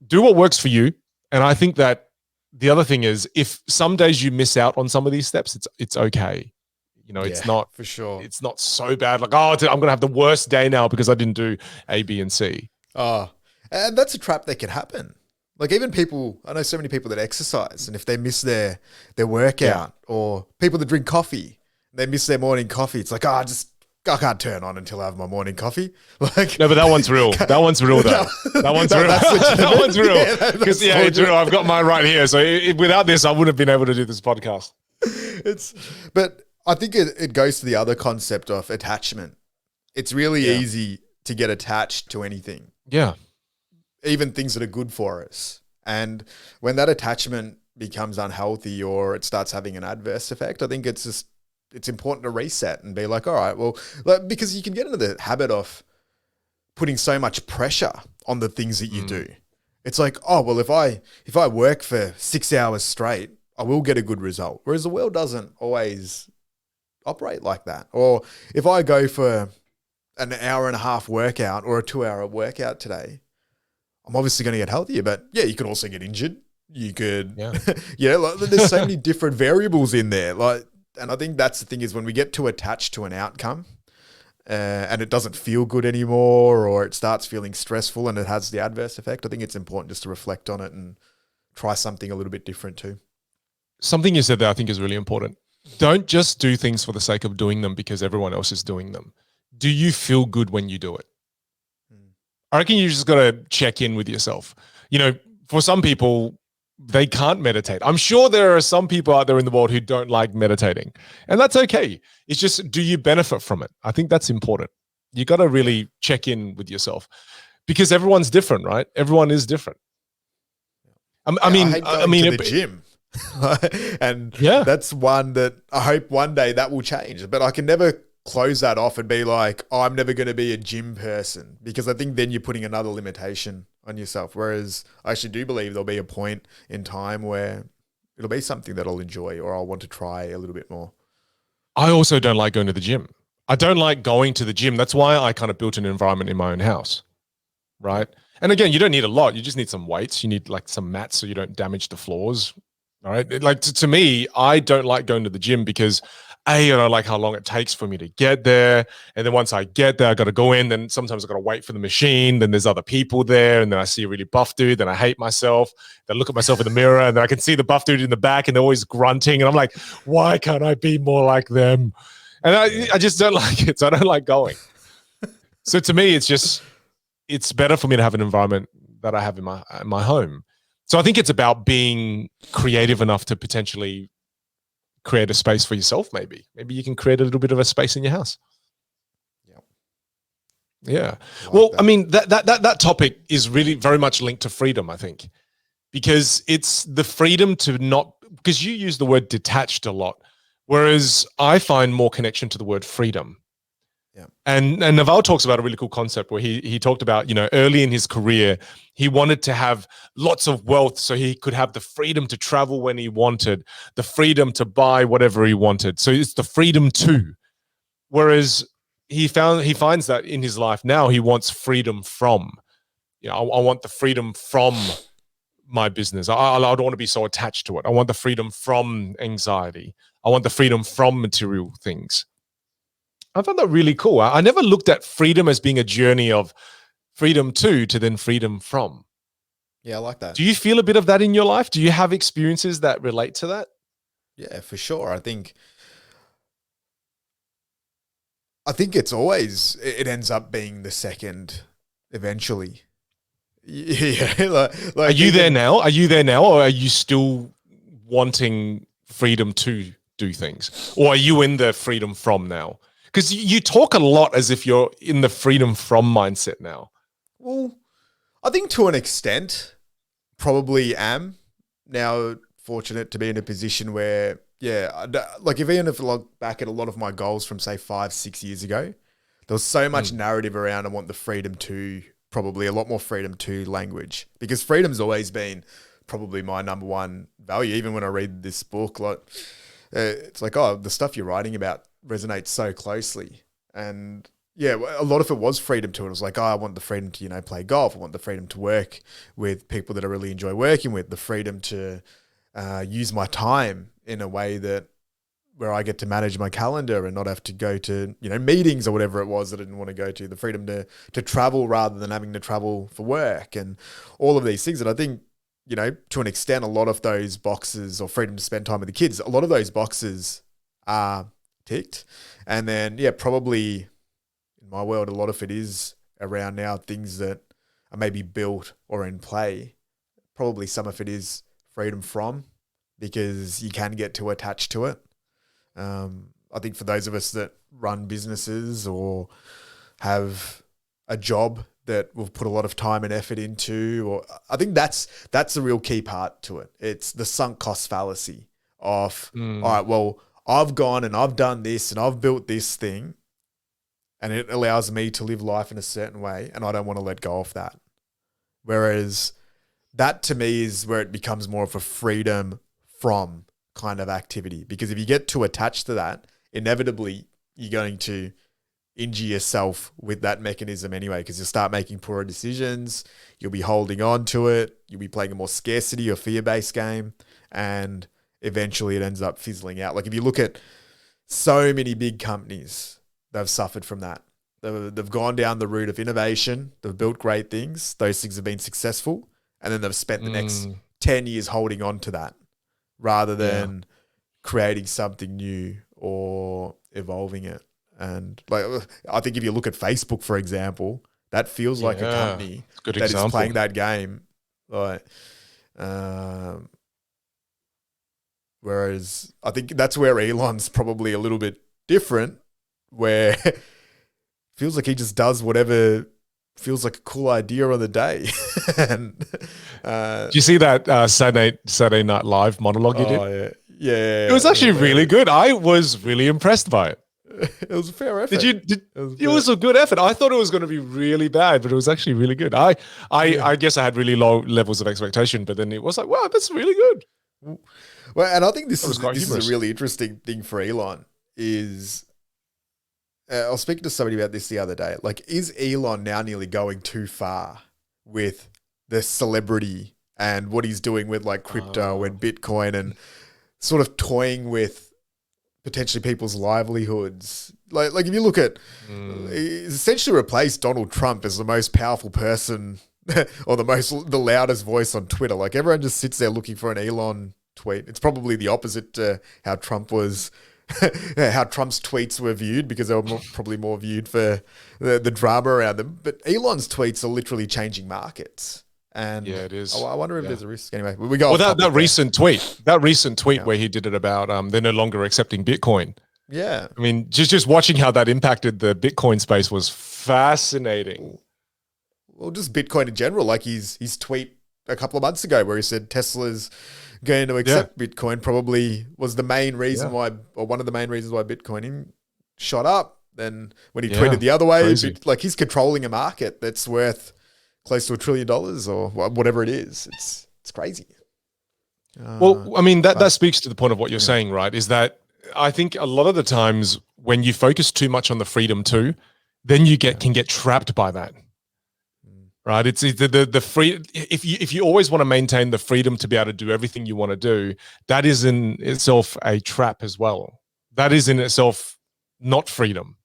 do what works for you. And I think that the other thing is, if some days you miss out on some of these steps, it's okay. It's not for sure. It's not so bad. Like, I'm going to have the worst day now because I didn't do A, B, and C. Oh, and that's a trap that can happen. Like even people, I know so many people that exercise, and if they miss their workout, or people that drink coffee, they miss their morning coffee. It's like, I can't turn on until I have my morning coffee. Like, no, but that one's real. That one's real, though. That one's real. That one's real. Because true. I've got mine right here. So without this, I wouldn't have been able to do this podcast. But I think it goes to the other concept of attachment. It's really easy to get attached to anything. Yeah. Even things that are good for us. And when that attachment becomes unhealthy or it starts having an adverse effect, I think it's important to reset and be like, all right, well, because you can get into the habit of putting so much pressure on the things that you do. It's like, oh, well, if I work for 6 hours straight, I will get a good result. Whereas the world doesn't always operate like that. Or if I go for an hour and a half workout or a 2-hour workout today, I'm obviously going to get healthier, but you could also get injured. You could, there's so many different variables in there. And I think that's the thing is when we get too attached to an outcome and it doesn't feel good anymore, or it starts feeling stressful and it has the adverse effect, I think it's important just to reflect on it and try something a little bit different too. Something you said there I think is really important. Don't just do things for the sake of doing them because everyone else is doing them. Do you feel good when you do it? I reckon you just got to check in with yourself. For some people, they can't meditate. I'm sure there are some people out there in the world who don't like meditating, and that's okay. It's just, do you benefit from it? I think that's important. You got to really check in with yourself because everyone's different, right? Everyone is different. I mean, to the gym. And that's one that I hope one day that will change, but I can never close that off and be like, oh, I'm never going to be a gym person, because I think then you're putting another limitation on yourself. Whereas I actually do believe there'll be a point in time where it'll be something that I'll enjoy or I'll want to try a little bit more. I also don't like going to the gym. I don't like going to the gym. That's why I kind of built an environment in my own house, right? And again, you don't need a lot. You just need some weights. You need like some mats so you don't damage the floors. All right. Like to me, I don't like going to the gym because I don't like how long it takes for me to get there. And then once I get there, I got to go in. Then sometimes I got to wait for the machine. Then there's other people there. And then I see a really buff dude. Then I hate myself. Then I look at myself in the mirror and then I can see the buff dude in the back and they're always grunting. And I'm like, why can't I be more like them? And I just don't like it. So I don't like going. So to me, it's better for me to have an environment that I have in my home. So I think it's about being creative enough to potentially create a space for yourself. Maybe you can create a little bit of a space in your house. Yeah. Well, I mean, that topic is really very much linked to freedom, I think, because it's the freedom to not, because you use the word detached a lot, whereas I find more connection to the word freedom. Yeah. And Naval talks about a really cool concept where he talked about, early in his career, he wanted to have lots of wealth so he could have the freedom to travel when he wanted, the freedom to buy whatever he wanted. So it's the freedom to. Whereas he finds that in his life now, he wants freedom from. I want the freedom from my business. I don't want to be so attached to it. I want the freedom from anxiety. I want the freedom from material things. I found that really cool. I never looked at freedom as being a journey of freedom to then freedom from. Yeah, I like that. Do you feel a bit of that in your life? Do you have experiences that relate to that? Yeah, for sure. I think it ends up being the second eventually. Yeah. Are you there now? Are you there now? Or are you still wanting freedom to do things? Or are you in the freedom from now? Because you talk a lot as if you're in the freedom from mindset now. Well, I think to an extent, probably am now fortunate to be in a position where, like if I look back at a lot of my goals from say 5-6 years ago, there was so much narrative around I want the freedom to, probably a lot more freedom to language, because freedom's always been probably my number one value. Even when I read this book, like it's like, oh, the stuff you're writing about resonates so closely. And yeah, a lot of it was freedom to it. It was like, oh, I want the freedom to, play golf. I want the freedom to work with people that I really enjoy working with, the freedom to use my time in a way that where I get to manage my calendar and not have to go to, meetings or whatever it was that I didn't want to go to, the freedom to travel rather than having to travel for work, and all of these things that I think, to an extent, a lot of those boxes, or freedom to spend time with the kids, a lot of those boxes are ticked. And then, probably in my world, a lot of it is around now things that are maybe built or in play. Probably some of it is freedom from, because you can get too attached to it. I think for those of us that run businesses or have a job that we've put a lot of time and effort into, or I think that's the real key part to it. It's the sunk cost fallacy of, all right, well, I've gone and I've done this and I've built this thing and it allows me to live life in a certain way and I don't want to let go of that. Whereas that to me is where it becomes more of a freedom from kind of activity. Because if you get too attached to that, inevitably you're going to injure yourself with that mechanism anyway, because you'll start making poorer decisions, you'll be holding on to it, you'll be playing a more scarcity or fear-based game, and eventually it ends up fizzling out. Like if you look at so many big companies, they've suffered from that. They've gone down the route of innovation, they've built great things, those things have been successful, and then they've spent the next 10 years holding on to that rather than creating something new or evolving it. And like, I think if you look at Facebook, for example, that feels like a company that is playing that game. Like, whereas I think that's where Elon's probably a little bit different, where it feels like he just does whatever feels like a cool idea on the day. And do you see that Saturday Night Live monologue he did? Yeah. It was actually really good. I was really impressed by it. It was a fair effort. It was a good effort. I thought it was going to be really bad, but it was actually really good. I guess I had really low levels of expectation, but then it was like, wow, that's really good. Well, and I think this is humorous. a really interesting thing for Elon is, I was speaking to somebody about this the other day. Like, is Elon now nearly going too far with the celebrity and what he's doing with like crypto and Bitcoin and sort of toying with potentially people's livelihoods? Like if you look at, he's essentially replaced Donald Trump as the most powerful person or the loudest voice on Twitter. Like, everyone just sits there looking for an Elon tweet. It's probably the opposite to how Trump was, how Trump's tweets were viewed, because they were probably more viewed for the drama around them. But Elon's tweets are literally changing markets. And yeah, it is. I wonder if there's a risk. Anyway, we go. Well, that recent tweet where he did it about they're no longer accepting Bitcoin. Yeah, I mean, just watching how that impacted the Bitcoin space was fascinating. Well, just Bitcoin in general. Like his tweet a couple of months ago where he said Tesla's going to accept Bitcoin probably was the main reason why, or one of the main reasons why Bitcoin shot up. Then when he tweeted the other way, like he's controlling a market that's worth close to $1 trillion or whatever it is. It's crazy. Well, I mean, that speaks to the point of what you're saying, right? Is that I think a lot of the times when you focus too much on the freedom too, then you can get trapped by that. Right? It's the free. If you always want to maintain the freedom to be able to do everything you want to do, that is in itself a trap as well. That is in itself not freedom.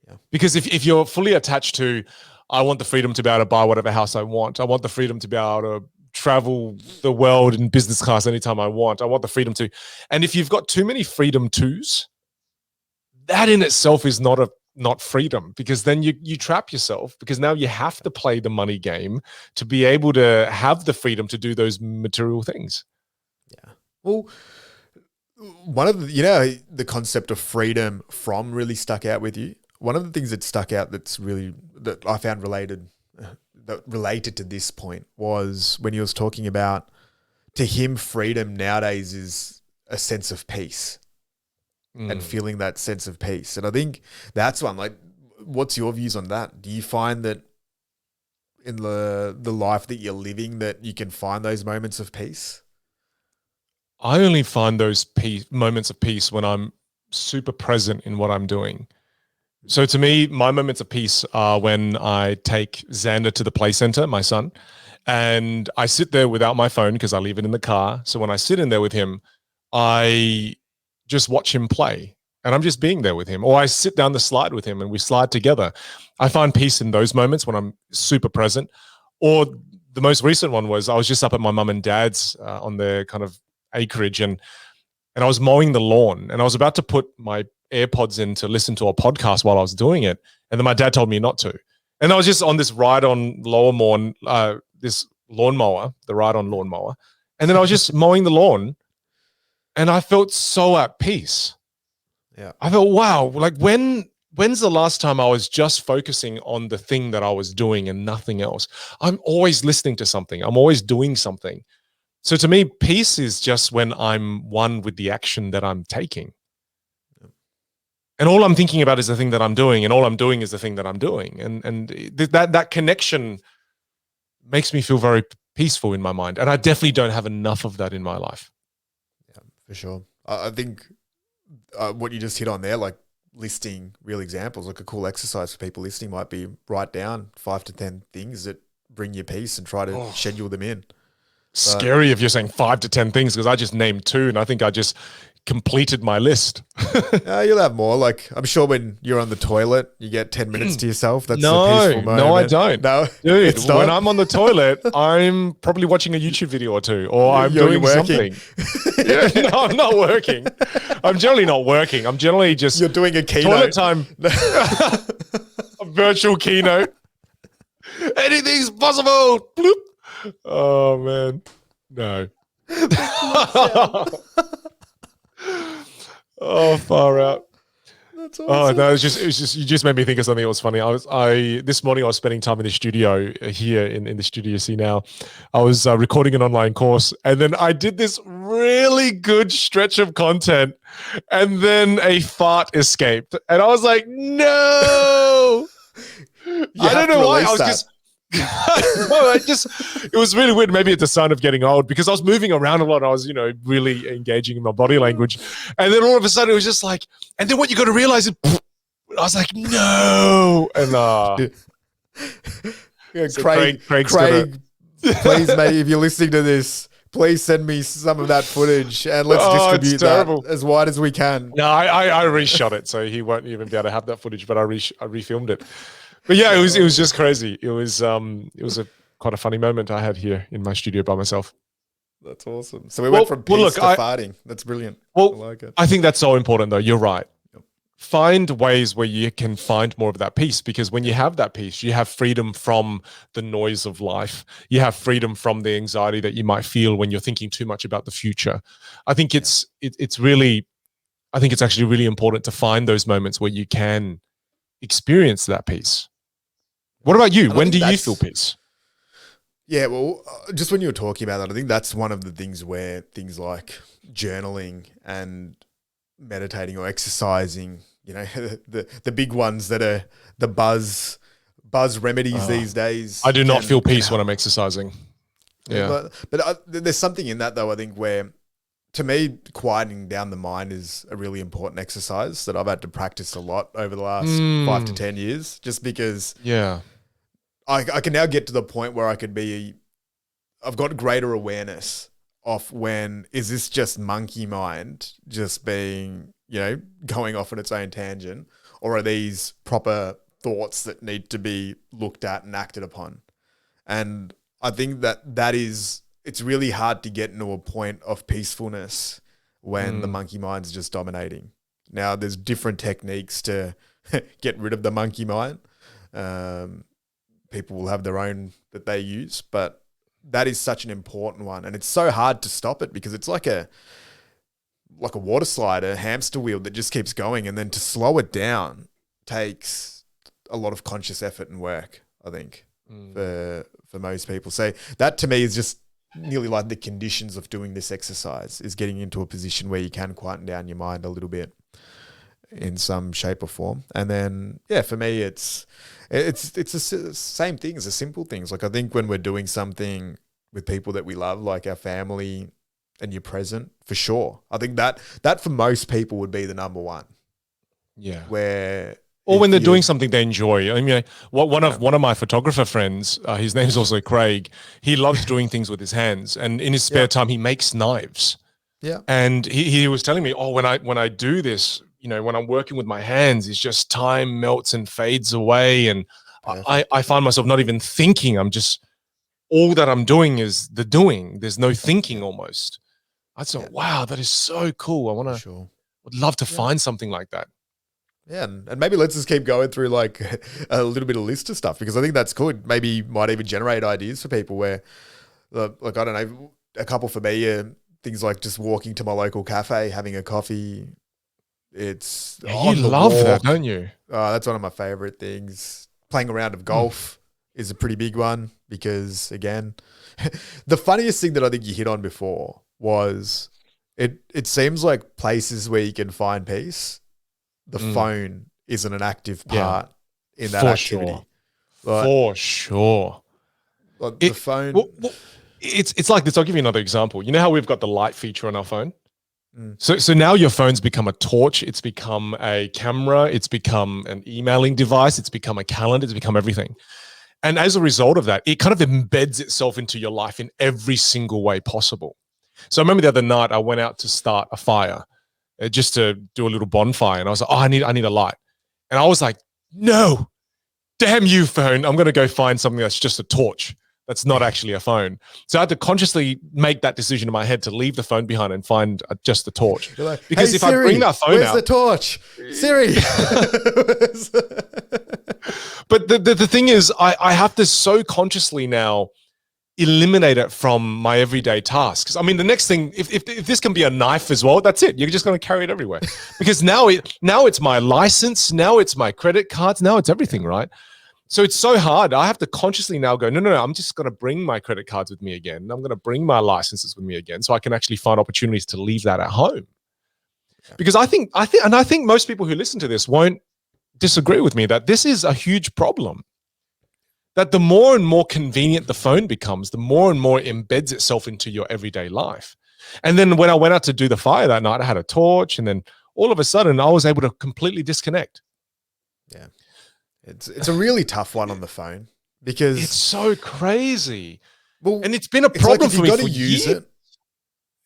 Yeah. Because if you're fully attached to, I want the freedom to be able to buy whatever house I want. I want the freedom to be able to travel the world in business class anytime I want. I want the freedom to, and if you've got too many freedom twos, that in itself is not freedom, because then you trap yourself, because now you have to play the money game to be able to have the freedom to do those material things. Yeah. Well, one of the, the concept of freedom from really stuck out with you. One of the things that stuck out that I found related to this point was when he was talking about, to him, freedom nowadays is a sense of peace. And feeling that sense of peace. And I think that's one, like, what's your views on that? Do you find that in the life that you're living that you can find those moments of peace? I only find those moments of peace when I'm super present in what I'm doing. So to me, my moments of peace are when I take Xander to the play center, my son, and I sit there without my phone because I leave it in the car. So when I sit in there with him, I just watch him play, and I'm just being there with him. Or I sit down the slide with him and we slide together. I find peace in those moments when I'm super present. Or the most recent one was I was just up at my mum and dad's on their kind of acreage, and I was mowing the lawn, and I was about to put my AirPods in to listen to a podcast while I was doing it. And then my dad told me not to. And I was just on this ride-on lawnmower, this lawnmower, the ride-on lawnmower. And then I was just mowing the lawn, and I felt so at peace. Yeah. I felt, wow, like when's the last time I was just focusing on the thing that I was doing and nothing else? I'm always listening to something. I'm always doing something. So to me, peace is just when I'm one with the action that I'm taking. And all I'm thinking about is the thing that I'm doing, and all I'm doing is the thing that I'm doing. And that connection makes me feel very peaceful in my mind. And I definitely don't have enough of that in my life. Yeah, for sure. I think what you just hit on there, like listing real examples, like a cool exercise for people listening might be write down 5 to 10 things that bring you peace and try to schedule them in. Scary if you're saying 5 to 10 things, because I just named 2 and I think I just completed my list. You'll have more. Like, I'm sure when you're on the toilet, you get 10 minutes to yourself. That's a peaceful moment. No, I don't. No, dude, when I'm on the toilet, I'm probably watching a YouTube video or 2, or I'm doing something. No, I'm not working. I'm generally not working. I'm generally just... You're doing a keynote. Toilet time. A virtual keynote. Anything's possible. Bloop. Oh, man. No. Oh, far out. That's awesome. Oh no, it was just you just made me think of something that was funny. This morning I was spending time in the studio here in the studio. See now, I was recording an online course, and then I did this really good stretch of content, and then a fart escaped, and I was like, no. I don't know why. I was just no, it was really weird. Maybe it's a sign of getting old because I was moving around a lot. I was, really engaging in my body language. And then all of a sudden it was just like, and then what you got to realize is, I was like, no. And so Craig, please, mate, if you're listening to this, please send me some of that footage and let's distribute that as wide as we can. No, I reshot it, so he won't even be able to have that footage, but I refilmed it. But yeah, it was just crazy. It was quite a funny moment I had here in my studio by myself. That's awesome. So we went from peace to farting. That's brilliant. Well, I like it. I think that's so important though. You're right. Yep. Find ways where you can find more of that peace, because when you have that peace, you have freedom from the noise of life. You have freedom from the anxiety that you might feel when you're thinking too much about the future. I think it's actually really important to find those moments where you can experience that peace. What about you? When do you feel peace? Yeah, well, just when you were talking about that, I think that's one of the things where things like journaling and meditating or exercising, the big ones that are the buzz remedies these days. I do not feel peace when I'm exercising. Yeah. But there's something in that though, I think, where to me, quieting down the mind is a really important exercise that I've had to practice a lot over the last 5 to 10 years, just because I can now get to the point where I've got greater awareness of when is this just monkey mind just being, going off on its own tangent, or are these proper thoughts that need to be looked at and acted upon? And I think it's really hard to get into a point of peacefulness when the monkey mind's just dominating. Now, there's different techniques to get rid of the monkey mind. People will have their own that they use, but that is such an important one. And it's so hard to stop it because it's like a water slide, a hamster wheel that just keeps going. And then to slow it down takes a lot of conscious effort and work, I think, for most people. So that to me is just nearly like the conditions of doing this exercise, is getting into a position where you can quieten down your mind a little bit in some shape or form. And then, for me, it's the same things, the simple things. Like I think when we're doing something with people that we love, like our family, and you're present, for sure. I think that for most people would be the number one. Yeah. Or when they're doing something they enjoy. I mean, one of my photographer friends, his name's also Craig. He loves doing things with his hands, and in his spare time, he makes knives. Yeah. And he was telling me, when I do this, when I'm working with my hands, it's just time melts and fades away, and I find myself not even thinking. I'm just, all that I'm doing is the doing. There's no thinking almost. I thought, wow, that is so cool. Would love to find something like that. Yeah, and maybe let's just keep going through like a little bit of list of stuff, because I think that's good. Maybe might even generate ideas for people where, like, I don't know, a couple for me are things like just walking to my local cafe, having a coffee. It's you love that, don't you? That's one of my favorite things. Playing a round of golf is a pretty big one, because again, the funniest thing that I think you hit on before was it seems like places where you can find peace, the phone isn't an active part in that activity. Sure. For sure. Like the phone. It's like this. I'll give you another example. You know how we've got the light feature on our phone? So now your phone's become a torch. It's become a camera. It's become an emailing device. It's become a calendar. It's become everything. And as a result of that, it kind of embeds itself into your life in every single way possible. So I remember the other night I went out to start a fire, just to do a little bonfire. And I was like, I need a light. And I was like, no, damn you, phone. I'm going to go find something that's just a torch. That's not actually a phone. So I had to consciously make that decision in my head to leave the phone behind and find just the torch. Like, because hey, if Siri, I bring that phone out. Where's the torch? Siri. But the thing is, I have to so consciously now eliminate it from my everyday tasks. I mean, the next thing, if this can be a knife as well, that's it. You're just going to carry it everywhere. Because now it's my license. Now it's my credit cards. Now it's everything, right? So it's so hard. I have to consciously now go, no, I'm just going to bring my credit cards with me again. I'm going to bring my licenses with me again so I can actually find opportunities to leave that at home. Because I think most people who listen to this won't disagree with me that this is a huge problem. That the more and more convenient the phone becomes, the more and more it embeds itself into your everyday life. And then when I went out to do the fire that night, I had a torch, and then all of a sudden I was able to completely disconnect. Yeah. It's a really tough one on the phone because it's so crazy. Well, and it's been a problem for me for use years.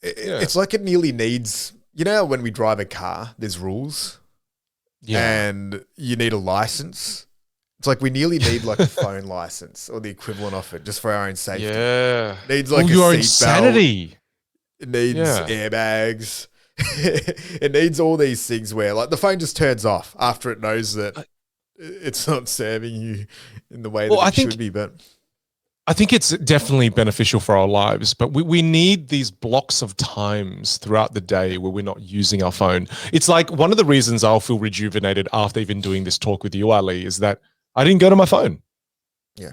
It's like it nearly needs, you know, when we drive a car, there's rules. Yeah. And you need a license. It's like we nearly need like a phone license or the equivalent of it just for our own safety. Yeah. It needs like your insanity. It needs airbags. It needs all these things where like the phone just turns off after it knows that it's not serving you in the way that it should be. But I think it's definitely beneficial for our lives, but we need these blocks of times throughout the day where we're not using our phone. It's like one of the reasons I'll feel rejuvenated after even doing this talk with you, Ali, is that I didn't go to my phone. Yeah.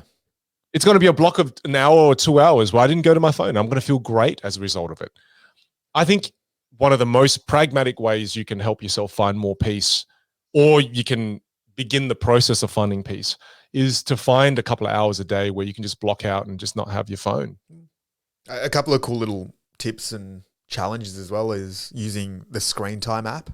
It's going to be a block of an hour or 2 hours where I didn't go to my phone. I'm going to feel great as a result of it. I think one of the most pragmatic ways you can help yourself find more peace, or you can begin the process of finding peace, is to find a couple of hours a day where you can just block out and just not have your phone. A couple of cool little tips and challenges as well is using the screen time app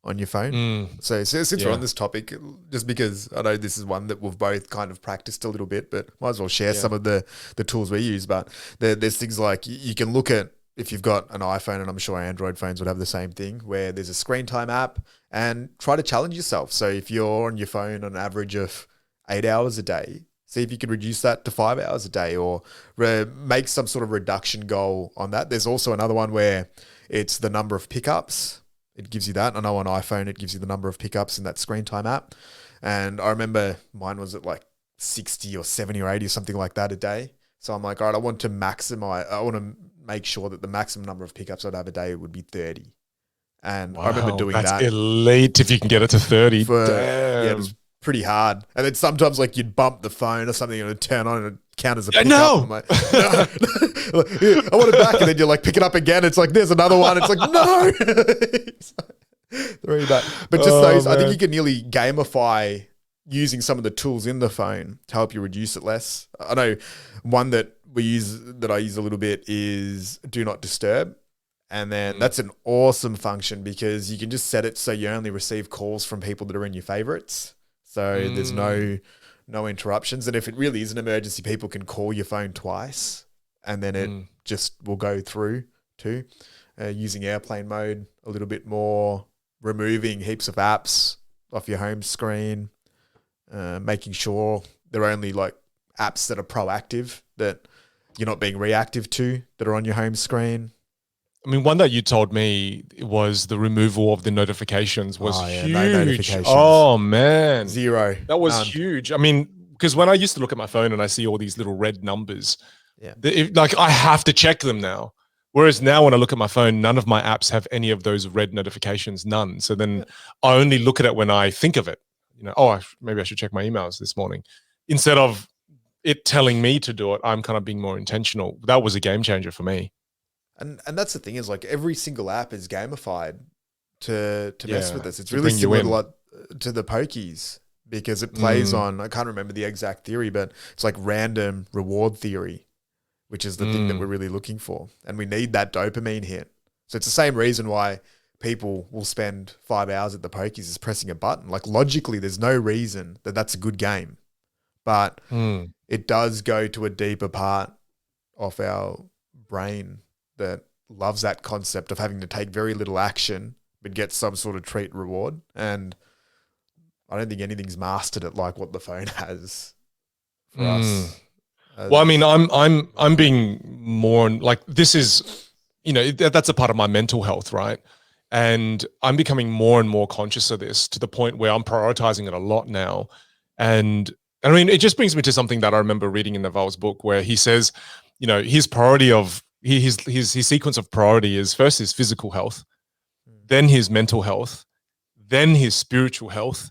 on your phone. So since we're on this topic, just because I know this is one that we've both kind of practiced a little bit, but might as well share some of the tools we use. But there's things like you can look at, if you've got an iPhone, and I'm sure Android phones would have the same thing, where there's a screen time app, and try to challenge yourself. So if you're on your phone on an average of 8 hours a day, see if you could reduce that to 5 hours a day, or make some sort of reduction goal on that. There's also another one where it's the number of pickups. It gives you that. I know on iPhone, it gives you the number of pickups in that screen time app. And I remember mine was at like 60 or 70 or 80 or something like that a day. So I'm like, all right, I want to make sure that the maximum number of pickups I'd have a day would be 30. And I remember doing that's that. Elite if you can get it to 30. Damn. Yeah, it was pretty hard. And then sometimes like you'd bump the phone or something and it'd turn on and it'd count as a pickup. No. I'm like, no. I want it back. And then you like pick it up again. It's like, there's another one. It's like, no. Throwing back. But just those, man. I think you can nearly gamify using some of the tools in the phone to help you reduce it less. I know one that I use a little bit is do not disturb. And then that's an awesome function because you can just set it so you only receive calls from people that are in your favorites. So there's no interruptions. And if it really is an emergency, people can call your phone twice and then it just will go through too. Using airplane mode a little bit more, removing heaps of apps off your home screen, making sure they're only like apps that are proactive, that you're not being reactive to, that are on your home screen. I mean, one that you told me was the removal of the notifications was huge. No notifications. Oh, man. Zero. That was huge. I mean, because when I used to look at my phone and I see all these little red numbers, like I have to check them now. Whereas now when I look at my phone, none of my apps have any of those red notifications, none. So then I only look at it when I think of it. You know, maybe I should check my emails this morning. Instead of it telling me to do it, I'm kind of being more intentional. That was a game changer for me. And that's the thing is like every single app is gamified to mess with us. It's really similar to the pokies because it plays on, I can't remember the exact theory, but it's like random reward theory, which is the thing that we're really looking for. And we need that dopamine hit. So it's the same reason why people will spend 5 hours at the pokies is pressing a button. Like logically, there's no reason that that's a good game, but it does go to a deeper part of our brain that loves that concept of having to take very little action but get some sort of treat reward. And I don't think anything's mastered it like what the phone has for us. Well, I mean, I'm being more like, this is, you know, that's a part of my mental health, right? And I'm becoming more and more conscious of this to the point where I'm prioritizing it a lot now. And I mean, it just brings me to something that I remember reading in Naval's book where he says, you know, his priority of his sequence of priority is first his physical health, then his mental health, then his spiritual health,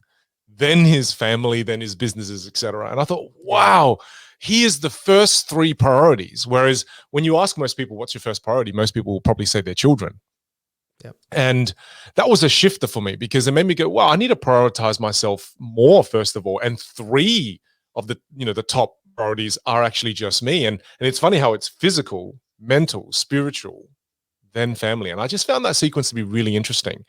then his family, then his businesses, etc. And I thought, wow, here's the first three priorities. Whereas when you ask most people, what's your first priority? Most people will probably say their children. Yep. And that was a shifter for me because it made me go, wow, I need to prioritize myself more, first of all. And three of the, the top priorities are actually just me. And it's funny how it's physical, mental, spiritual, then family. And I just found that sequence to be really interesting.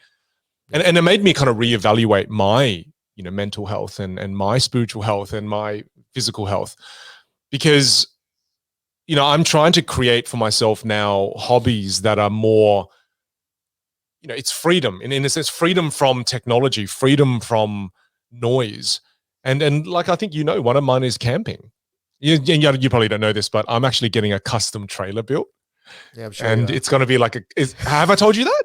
And it made me kind of reevaluate my, mental health and my spiritual health and my physical health. Because, I'm trying to create for myself now hobbies that are more, it's freedom in a sense, freedom from technology, freedom from noise. And like, I think, one of mine is camping. You probably don't know this, but I'm actually getting a custom trailer built. Yeah, I'm sure. And it's going to be like have I told you that?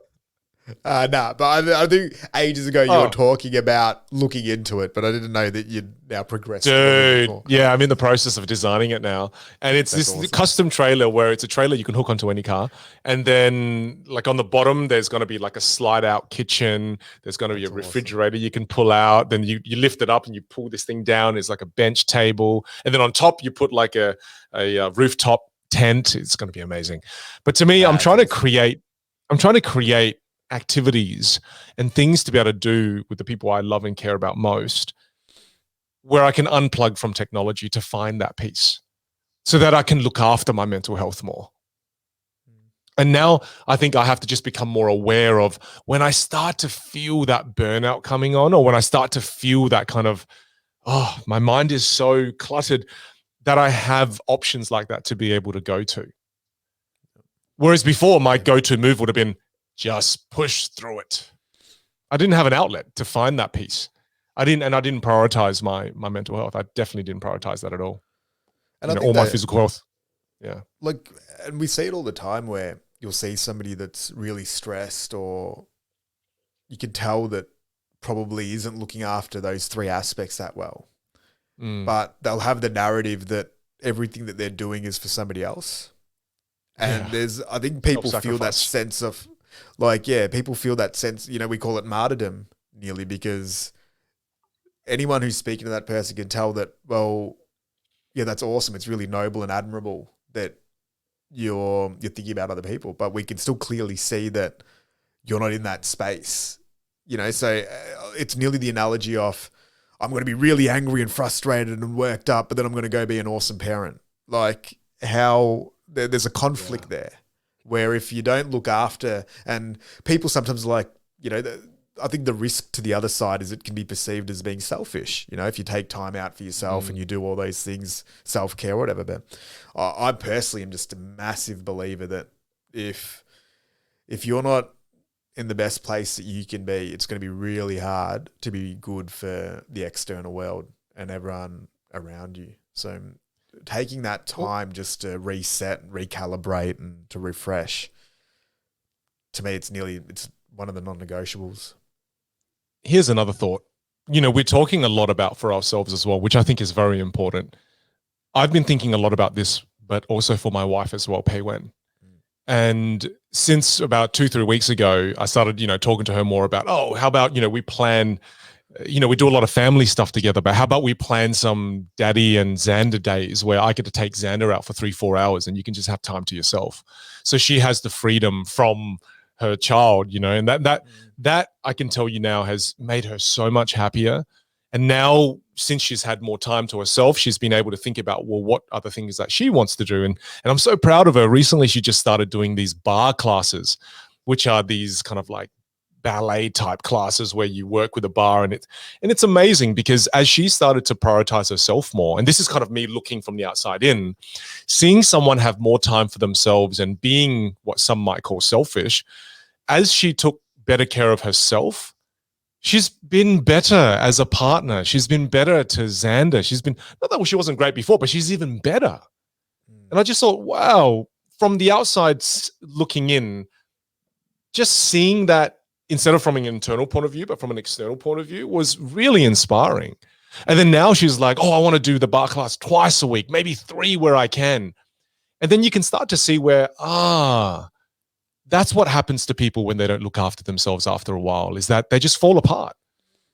Nah, but I think ages ago you were talking about looking into it, but I didn't know that you'd now progressed. Dude, yeah, I'm in the process of designing it now. And it's That's awesome. Custom trailer where it's a trailer you can hook onto any car. And then like on the bottom, there's going to be like a slide out kitchen. There's going to be a refrigerator you can pull out. Then you lift it up and you pull this thing down. It's like a bench table. And then on top, you put like a rooftop tent. It's going to be amazing. But to me, I'm trying to create activities and things to be able to do with the people I love and care about most, where I can unplug from technology to find that peace so that I can look after my mental health more. And now I think I have to just become more aware of when I start to feel that burnout coming on, or when I start to feel that kind of, my mind is so cluttered, that I have options like that to be able to go to. Whereas before, my go-to move would have been just push through it. I didn't have an outlet to find that peace. I didn't prioritize my mental health. I definitely didn't prioritize that at all. And all my physical health. Yeah. Like, and we see it all the time where you'll see somebody that's really stressed, or you can tell that probably isn't looking after those three aspects that well. But they'll have the narrative that everything that they're doing is for somebody else. And I think people feel that sense of, people feel that sense, we call it martyrdom nearly, because anyone who's speaking to that person can tell that, well, yeah, that's awesome. It's really noble and admirable that you're thinking about other people, but we can still clearly see that you're not in that space, so it's nearly the analogy of, I'm going to be really angry and frustrated and worked up, but then I'm going to go be an awesome parent. Like how there's a conflict there. Where if you don't look after, and people sometimes I think the risk to the other side is it can be perceived as being selfish. If you take time out for yourself and you do all those things, self-care or whatever. But I personally am just a massive believer that if you're not in the best place that you can be, it's going to be really hard to be good for the external world and everyone around you. So taking that time just to reset, recalibrate, and to refresh, to me, it's one of the non-negotiables. Here's another thought. We're talking a lot about for ourselves as well, which I think is very important. I've been thinking a lot about this, but also for my wife as well, Pei Wen. And since about 2-3 weeks ago, I started, talking to her more about, how about, we plan, we do a lot of family stuff together, but how about we plan some daddy and Xander days where I get to take Xander out for 3-4 hours and you can just have time to yourself. So she has the freedom from her child, and that I can tell you now has made her so much happier. And now, since she's had more time to herself, she's been able to think about, well, what other things that she wants to do. And I'm so proud of her. Recently, she just started doing these bar classes, which are these kind of like ballet type classes where you work with a bar. And it's amazing because as she started to prioritize herself more, and this is kind of me looking from the outside in, seeing someone have more time for themselves and being what some might call selfish, as she took better care of herself, she's been better as a partner. She's been better to Xander. She's been, not that she wasn't great before, but she's even better. And I just thought, wow, from the outside looking in, just seeing that instead of from an internal point of view, but from an external point of view was really inspiring. And then now she's like, I want to do the bar class twice a week, maybe 3 where I can. And then you can start to see where, that's what happens to people when they don't look after themselves after a while, is that they just fall apart.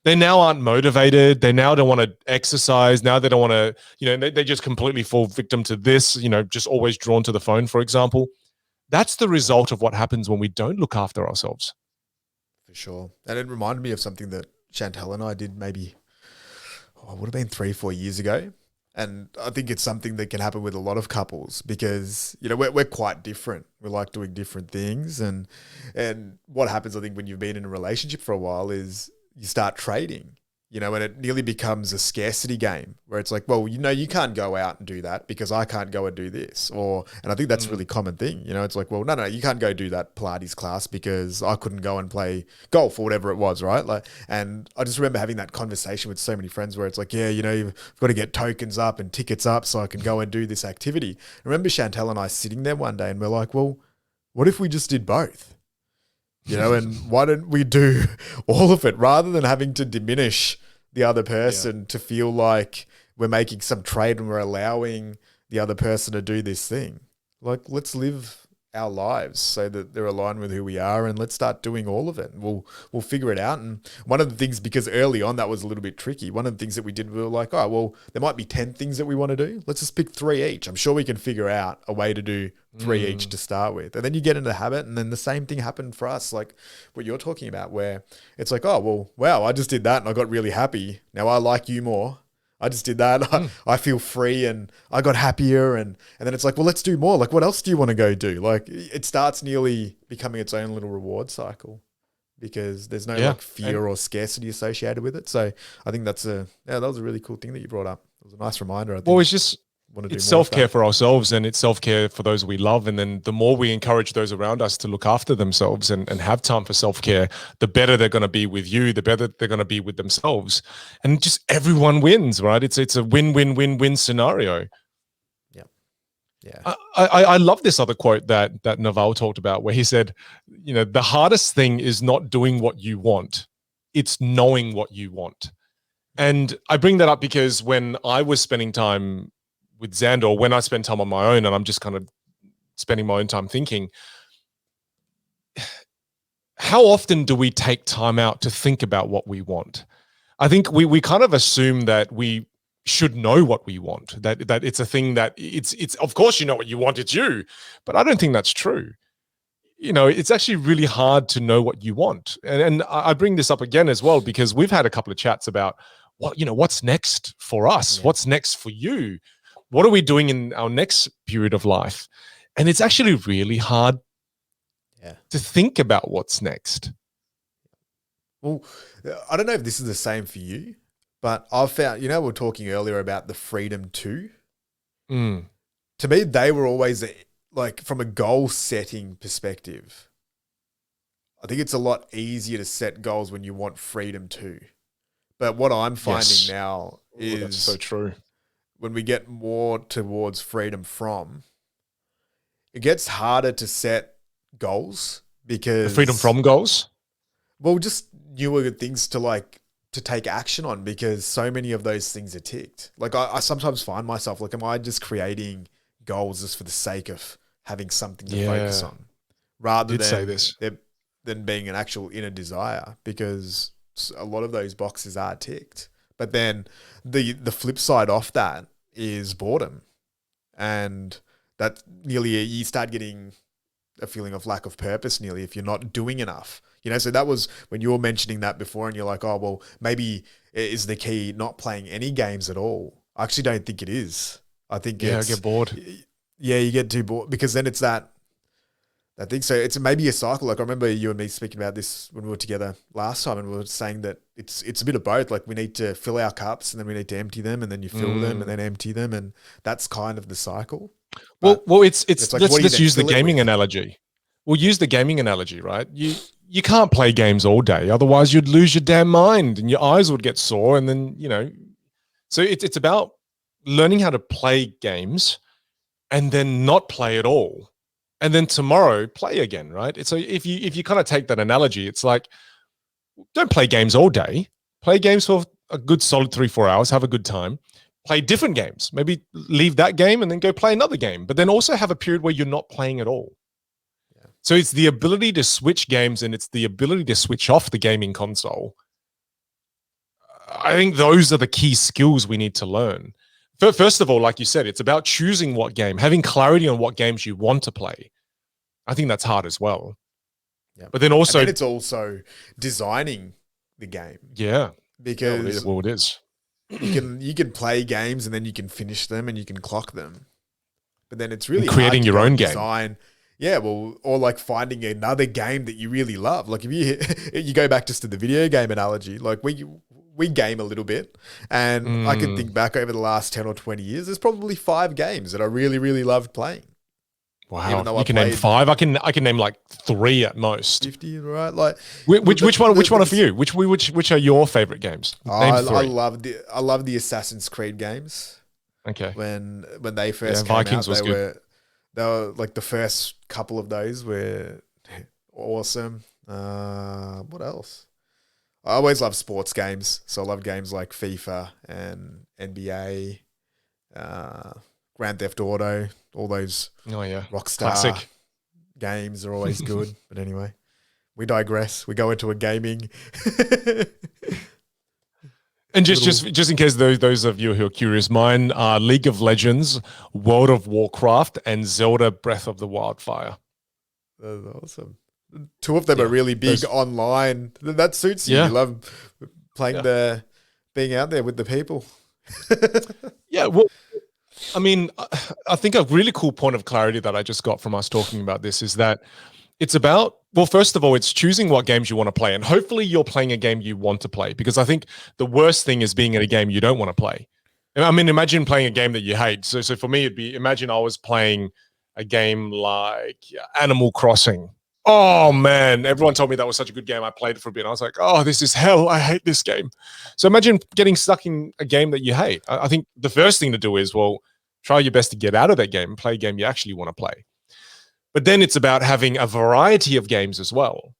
They now aren't motivated. They now don't want to exercise. Now they don't want to, they just completely fall victim to this, just always drawn to the phone, for example. That's the result of what happens when we don't look after ourselves. For sure. And it reminded me of something that Chantel and I did maybe, it would have been 3-4 years ago. And I think it's something that can happen with a lot of couples because, we're quite different. We like doing different things. And what happens, I think, when you've been in a relationship for a while is you start trading, and it nearly becomes a scarcity game where it's like, well, you can't go out and do that because I can't go and do this. And I think that's a really common thing. It's like, well, no, you can't go do that Pilates class because I couldn't go and play golf or whatever it was, right? And I just remember having that conversation with so many friends where it's like, yeah, you've got to get tokens up and tickets up so I can go and do this activity. I remember Chantel and I sitting there one day and we're like, well, what if we just did both? And why don't we do all of it rather than having to diminish the other person to feel like we're making some trade and we're allowing the other person to do this thing? Like, let's live our lives so that they're aligned with who we are and let's start doing all of it. And we'll figure it out. And one of the things, because early on that was a little bit tricky, one of the things that we did, we were like, oh, well, there might be 10 things that we want to do. Let's just pick 3 each. I'm sure we can figure out a way to do 3 each to start with. And then you get into the habit and then the same thing happened for us, like what you're talking about, where it's like, oh, well, wow, I just did that and I got really happy. Now I like you more. I just did that. I feel free and I got happier. And then it's like, well, let's do more. Like, what else do you want to go do? Like, it starts nearly becoming its own little reward cycle because there's no like fear or scarcity associated with it. So I think that was a really cool thing that you brought up. It was a nice reminder. I think. Well, it's self-care for ourselves and it's self-care for those we love. And then the more we encourage those around us to look after themselves and have time for self-care, the better they're going to be with you, the better they're going to be with themselves. And just everyone wins, right? It's a win-win-win-win scenario. Yeah. Yeah. I love this other quote that Naval talked about where he said, the hardest thing is not doing what you want. It's knowing what you want. And I bring that up because when I was spending time with Xander, when I spend time on my own and I'm just kind of spending my own time thinking, how often do we take time out to think about what we want? I think we kind of assume that we should know what we want, that it's a thing that it's of course you know what you want, it's you, but I don't think that's true. It's actually really hard to know what you want. And I bring this up again as well, because we've had a couple of chats about what's next for us, what's next for you. What are we doing in our next period of life? And it's actually really hard to think about what's next. Well, I don't know if this is the same for you, but I've found, we were talking earlier about the freedom to. To me, they were always like from a goal setting perspective. I think it's a lot easier to set goals when you want freedom to. But what I'm finding now is that's so true. When we get more towards freedom from, it gets harder to set goals because... The freedom from goals? Well, just newer things to take action on because so many of those things are ticked. Like I sometimes find myself, like, am I just creating goals just for the sake of having something to focus on rather than being an actual inner desire? Because a lot of those boxes are ticked. But then the flip side off that is boredom. And that nearly you start getting a feeling of lack of purpose nearly if you're not doing enough. So that was when you were mentioning that before and you're like, oh, well, maybe is the key not playing any games at all? I actually don't think it is. I think I get bored. Yeah, you get too bored because then it's that thing. So it's maybe a cycle. Like I remember you and me speaking about this when we were together last time and we were saying that it's a bit of both. Like we need to fill our cups and then we need to empty them and then you fill them and then empty them. And that's kind of the cycle. Well, it's like, let's use the gaming analogy. We'll use the gaming analogy, right? You can't play games all day. Otherwise you'd lose your damn mind and your eyes would get sore. And then, so it's about learning how to play games and then not play at all. And then tomorrow play again, right? So if you kind of take that analogy, it's like, don't play games all day. Play games for a good solid 3-4 hours, have a good time. Play different games. Maybe leave that game and then go play another game. But then also have a period where you're not playing at all. Yeah. So it's the ability to switch games and it's the ability to switch off the gaming console I think those are the key skills we need to learn. First of all, like you said, it's about choosing what game, having clarity on what games you want to play. I think that's hard as well. Yeah. But then also, and then it's also designing the game. Yeah. Because it is. You can play games and then you can finish them and you can clock them. But then it's really and creating hard to your own game. design. Yeah, well, or like finding another game that you really love. Like if you go back just to the video game analogy, like we game a little bit, and I can think back over the last 10 or 20 years, there's probably 5 games that I really, really loved playing. Wow, you can name 5. I can name like 3 at most. 50, right? Like which one are for you? Which are your favorite games? I love the Assassin's Creed games. Okay. When they first came Vikings out, they were like the first couple of those were awesome. What else? I always love sports games, so I love games like FIFA and NBA, Grand Theft Auto, all those Rockstar classic games are always good. But anyway, we digress. We go into a gaming. And just in case those of you who are curious, mine are League of Legends, World of Warcraft, and Zelda Breath of the Wildfire. That's awesome. 2 of them are really big online. That suits you. You love playing being out there with the people. Yeah, well, I mean, I think a really cool point of clarity that I just got from us talking about this is that it's about, well, first of all, it's choosing what games you want to play. And hopefully you're playing a game you want to play, because I think the worst thing is being in a game you don't want to play. I mean, imagine playing a game that you hate. So for me, it'd be, imagine I was playing a game like Animal Crossing. Oh man, everyone told me that was such a good game. I played it for a bit. And I was like, oh, this is hell. I hate this game. So imagine getting stuck in a game that you hate. I think the first thing to do is, well, try your best to get out of that game and play a game you actually want to play. But then it's about having a variety of games as well.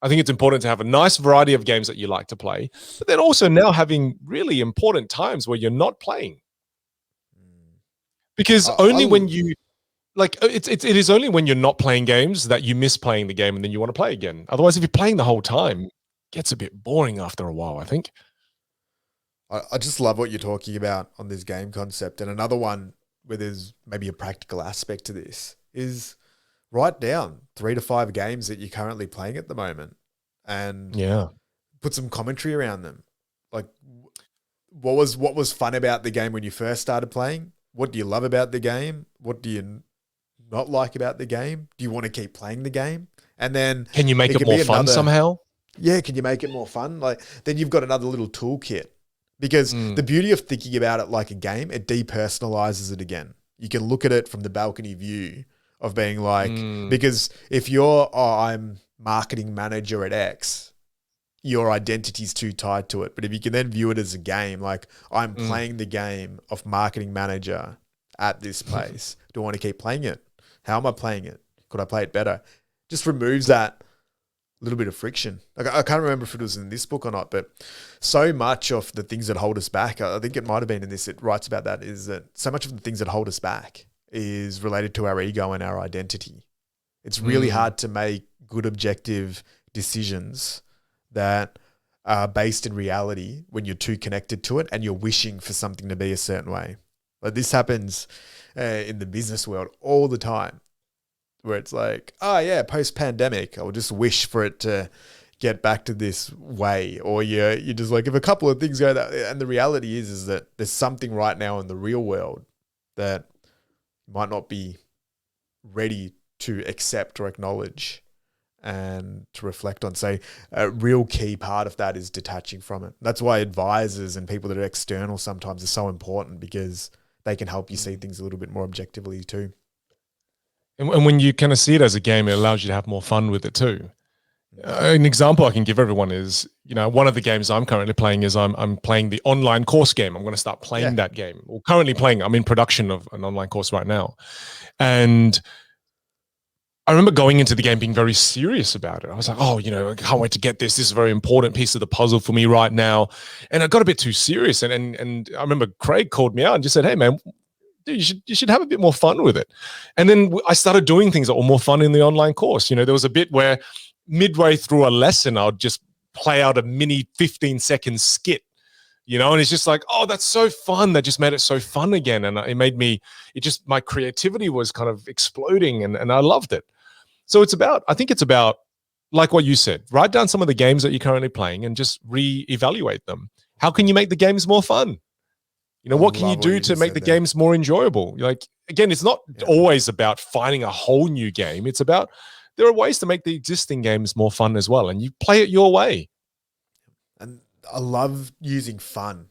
I think it's important to have a nice variety of games that you like to play, but then also now having really important times where you're not playing. Because only when you, like, it is only when you're not playing games that you miss playing the game and then you want to play again. Otherwise, if you're playing the whole time, it gets a bit boring after a while, I think. I just love what you're talking about on this game concept. And another one where there's maybe a practical aspect to this is write down 3 to 5 games that you're currently playing at the moment and put some commentary around them. Like what was fun about the game when you first started playing? What do you love about the game? What do you not like about the game? Do you want to keep playing the game? And then can you make it more fun somehow? Yeah, can you make it more fun? Like then you've got another little toolkit. Because the beauty of thinking about it like a game, it depersonalizes it again. You can look at it from the balcony view of being like, because if you're, I'm marketing manager at X, your identity's too tied to it. But if you can then view it as a game, like I'm playing the game of marketing manager at this place. Do I want to keep playing it? How am I playing it? Could I play it better? Just removes that little bit of friction. Like I can't remember if it was in this book or not, but so much of the things that hold us back, I think it might have been in this, it writes about that, is that so much of the things that hold us back is related to our ego and our identity. It's really hard to make good objective decisions that are based in reality when you're too connected to it and you're wishing for something to be a certain way. Like this happens in the business world all the time, where it's like, oh yeah, post-pandemic, I'll just wish for it to get back to this way. Or you're just like, if a couple of things go that, and the reality is that there's something right now in the real world that you might not be ready to accept or acknowledge and to reflect on. So a real key part of that is detaching from it. That's why advisors and people that are external sometimes are so important, because they can help you see things a little bit more objectively too. And when you kind of see it as a game, it allows you to have more fun with it too. An example I can give everyone is, one of the games I'm currently playing is I'm playing the online course game. I'm going to start playing that game. Well, currently playing, I'm in production of an online course right now. And I remember going into the game being very serious about it. I was like, oh, I can't wait to get this. This is a very important piece of the puzzle for me right now. And I got a bit too serious. And I remember Craig called me out and just said, hey, man, dude, you should have a bit more fun with it. And then I started doing things that were more fun in the online course. There was a bit where midway through a lesson, I would just play out a mini 15-second skit And it's just like, oh, that's so fun. That just made it so fun again. And my creativity was kind of exploding, and I loved it. So I think it's about, like what you said, write down some of the games that you're currently playing and just reevaluate them. How can you make the games more fun? I What can you love what do you to just make the said there. games more enjoyable? Like, again, it's not Yeah. always about finding a whole new game. It's about, there are ways to make the existing games more fun as well. And you play it your way. And I love using fun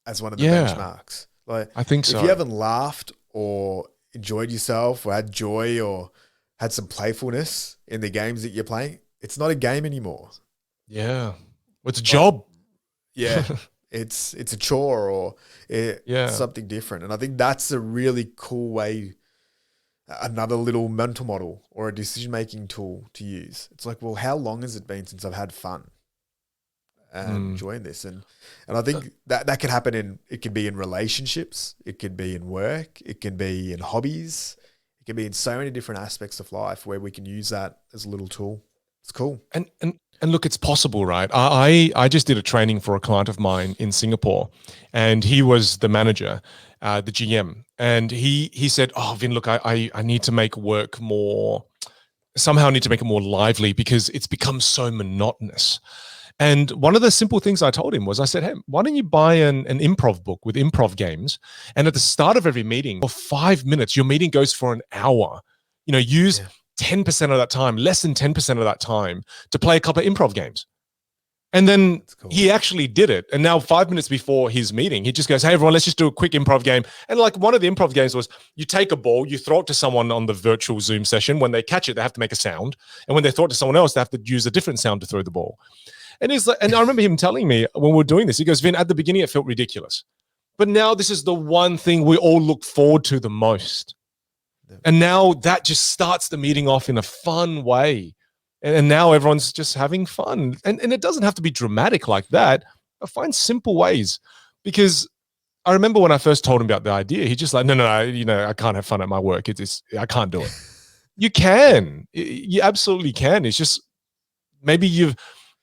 as one of the Yeah, benchmarks. Like, I think if you so. haven't laughed or enjoyed yourself or had joy or had some playfulness in the games that you're playing, it's not a game anymore. Yeah. It's a Like, job. yeah, it's a chore or it's Yeah. something different. And I think that's a really cool way, another little mental model or a decision-making tool to use. It's like, well, how long has it been since I've had fun and Mm. enjoying this? And I think that could happen it could be in relationships, it could be in work, it can be in hobbies, it can be in so many different aspects of life where we can use that as a little tool. It's cool. And look, it's possible, right? I just did a training for a client of mine in Singapore, and he was the manager, the GM, and he said, "Oh, Vin, look, I need to make work more. Somehow, I need to make it more lively because it's become so monotonous." And one of the simple things I told him was, I said, "Hey, why don't you buy an improv book with improv games? And at the start of every meeting, for 5 minutes, your meeting goes for an hour. Use Yeah, 10% of that time, less than 10% of that time, to play a couple of improv games." And then that's cool. he actually did it. And now 5 minutes before his meeting, he just goes, "Hey, everyone, let's just do a quick improv game." And like, one of the improv games was, you take a ball, you throw it to someone on the virtual Zoom session. When they catch it, they have to make a sound. And when they throw it to someone else, they have to use a different sound to throw the ball. And he's like, and I remember him telling me when we were doing this, he goes, "Vin, at the beginning, it felt ridiculous. But now this is the one thing we all look forward to the most." Yeah. And now that just starts the meeting off in a fun way. And now everyone's just having fun. And it doesn't have to be dramatic like that. I find simple ways, because I remember when I first told him about the idea, he's just like, no, I can't have fun at my work. I can't do it. You can. You absolutely can. It's just, maybe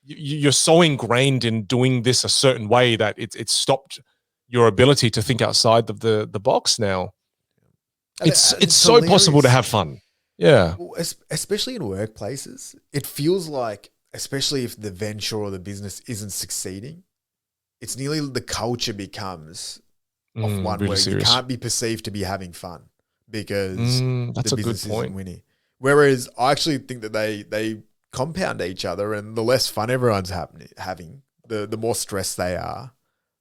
you're so ingrained in doing this a certain way that it's stopped your ability to think outside of the box now. And It's it's so possible to hilarious. have fun. Yeah. Well, especially in workplaces, it feels like, especially if the venture or the business isn't succeeding, it's nearly the culture becomes of one Really where you serious. can't be perceived to be having fun because That's the a good business isn't point. winning. Whereas I actually think that they compound each other, and the less fun everyone's having, the more stressed they are.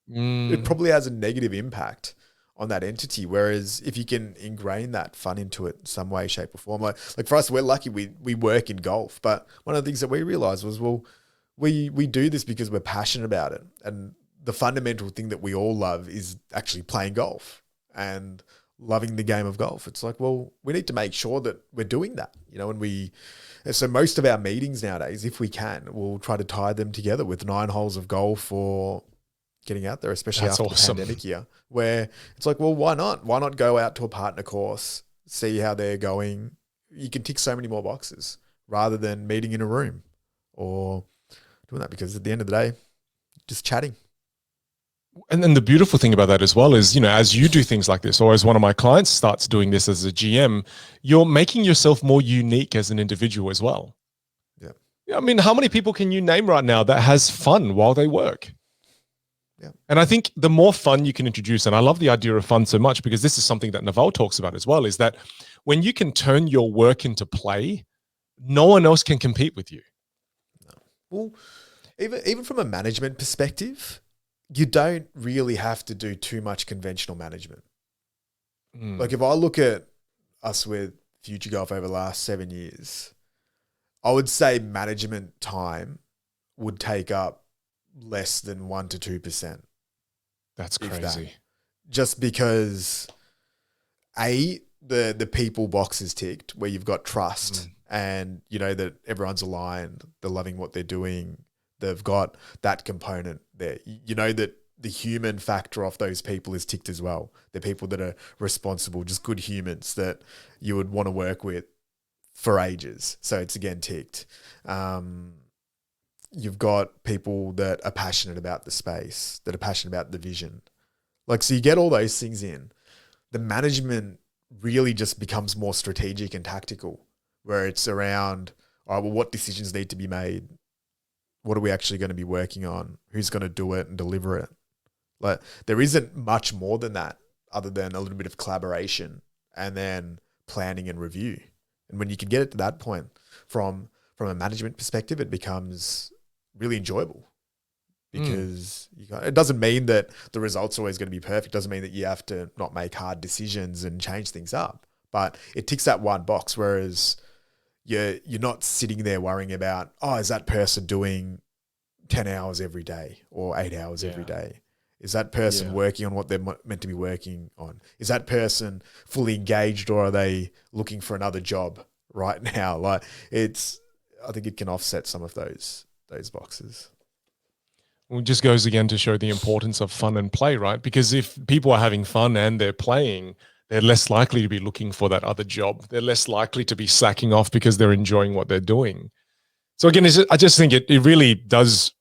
It Mm, probably has a negative impact on that entity. Whereas if you can ingrain that fun into it in some way, shape, or form, like for us, we're lucky we work in golf. But one of the things that we realized was, well, we do this because we're passionate about it, and the fundamental thing that we all love is actually playing golf and loving the game of golf. It's like, well, we need to make sure that we're doing that, and so most of our meetings nowadays, if we can, we'll try to tie them together with 9 holes of golf or getting out there, especially that's after the awesome. pandemic year, where it's like, well, why not? Why not go out to a partner course, see how they're going? You can tick so many more boxes rather than meeting in a room or doing that, because at the end of the day, just chatting. And then the beautiful thing about that as well is, as you do things like this, or as one of my clients starts doing this as a GM, you're making yourself more unique as an individual as well. Yeah. I mean, how many people can you name right now that has fun while they work? Yeah. And I think the more fun you can introduce, and I love the idea of fun so much, because this is something that Naval talks about as well, is that when you can turn your work into play, no one else can compete with you. No. Well, even from a management perspective, you don't really have to do too much conventional management. Like if I look at us with Future Golf over the last 7 years, I would say management time would take up less than 1% to 2%. That's If that. crazy. Just because the people box is ticked, where you've got trust and you know that everyone's aligned, they're loving what they're doing, they've got that component there. You know that the human factor of those people is ticked as well. They're people that are responsible, just good humans that you would want to work with for ages. So it's again ticked. you've got people that are passionate about the space, that are passionate about the vision. Like, so you get all those things in. The management really just becomes more strategic and tactical, where it's around, all right, well, what decisions need to be made? What are we actually going to be working on? Who's going to do it and deliver it? Like, there isn't much more than that other than a little bit of collaboration and then planning and review. And when you can get it to that point from a management perspective, it becomes really enjoyable because it doesn't mean that the result's always going to be perfect. It doesn't mean that you have to not make hard decisions and change things up, but it ticks that one box. Whereas you're not sitting there worrying about, oh, is that person doing 10 hours every day or 8 hours every day? Is that person working on what they're meant to be working on? Is that person fully engaged, or are they looking for another job right now? Like, I think it can offset some of those boxes. Well, it just goes again to show the importance of fun and play, right? Because if people are having fun and they're playing, they're less likely to be looking for that other job. They're less likely to be slacking off because they're enjoying what they're doing. So again, I just think it really does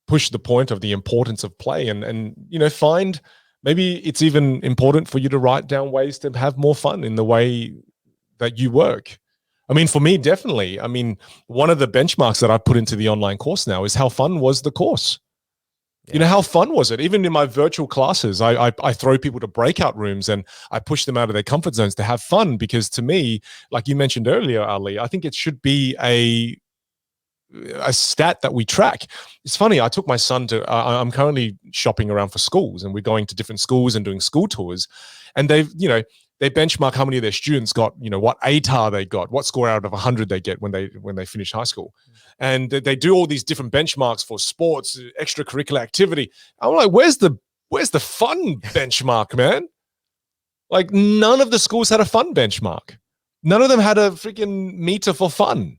push the point of the importance of play, and find, maybe it's even important for you to write down ways to have more fun in the way that you work. I mean, for me, definitely. I mean, one of the benchmarks that I put into the online course now is how fun was the course. Yeah. How fun was it? Even in my virtual classes, I throw people to breakout rooms and I push them out of their comfort zones to have fun, because to me, like you mentioned earlier, Ali, I think it should be a stat that we track. It's funny, I took my son to, I'm currently shopping around for schools, and we're going to different schools and doing school tours. And they benchmark how many of their students got, what ATAR they got, what score out of 100 they get when they finish high school. And they do all these different benchmarks for sports, extracurricular activity. I'm like, where's the fun benchmark, man? Like, none of the schools had a fun benchmark. None of them had a freaking meter for fun.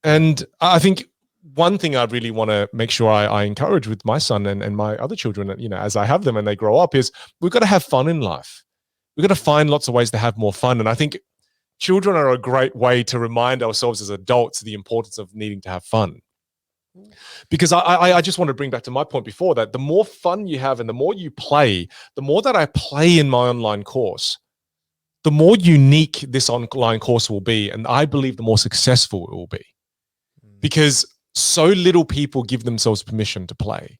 And I think one thing I really want to make sure I encourage with my son and my other children, as I have them and they grow up, is we've got to have fun in life. We've got to find lots of ways to have more fun. And I think children are a great way to remind ourselves as adults the importance of needing to have fun. Because I just want to bring back to my point before that, the more fun you have and the more you play, the more that I play in my online course, the more unique this online course will be. And I believe the more successful it will be. Because so little people give themselves permission to play.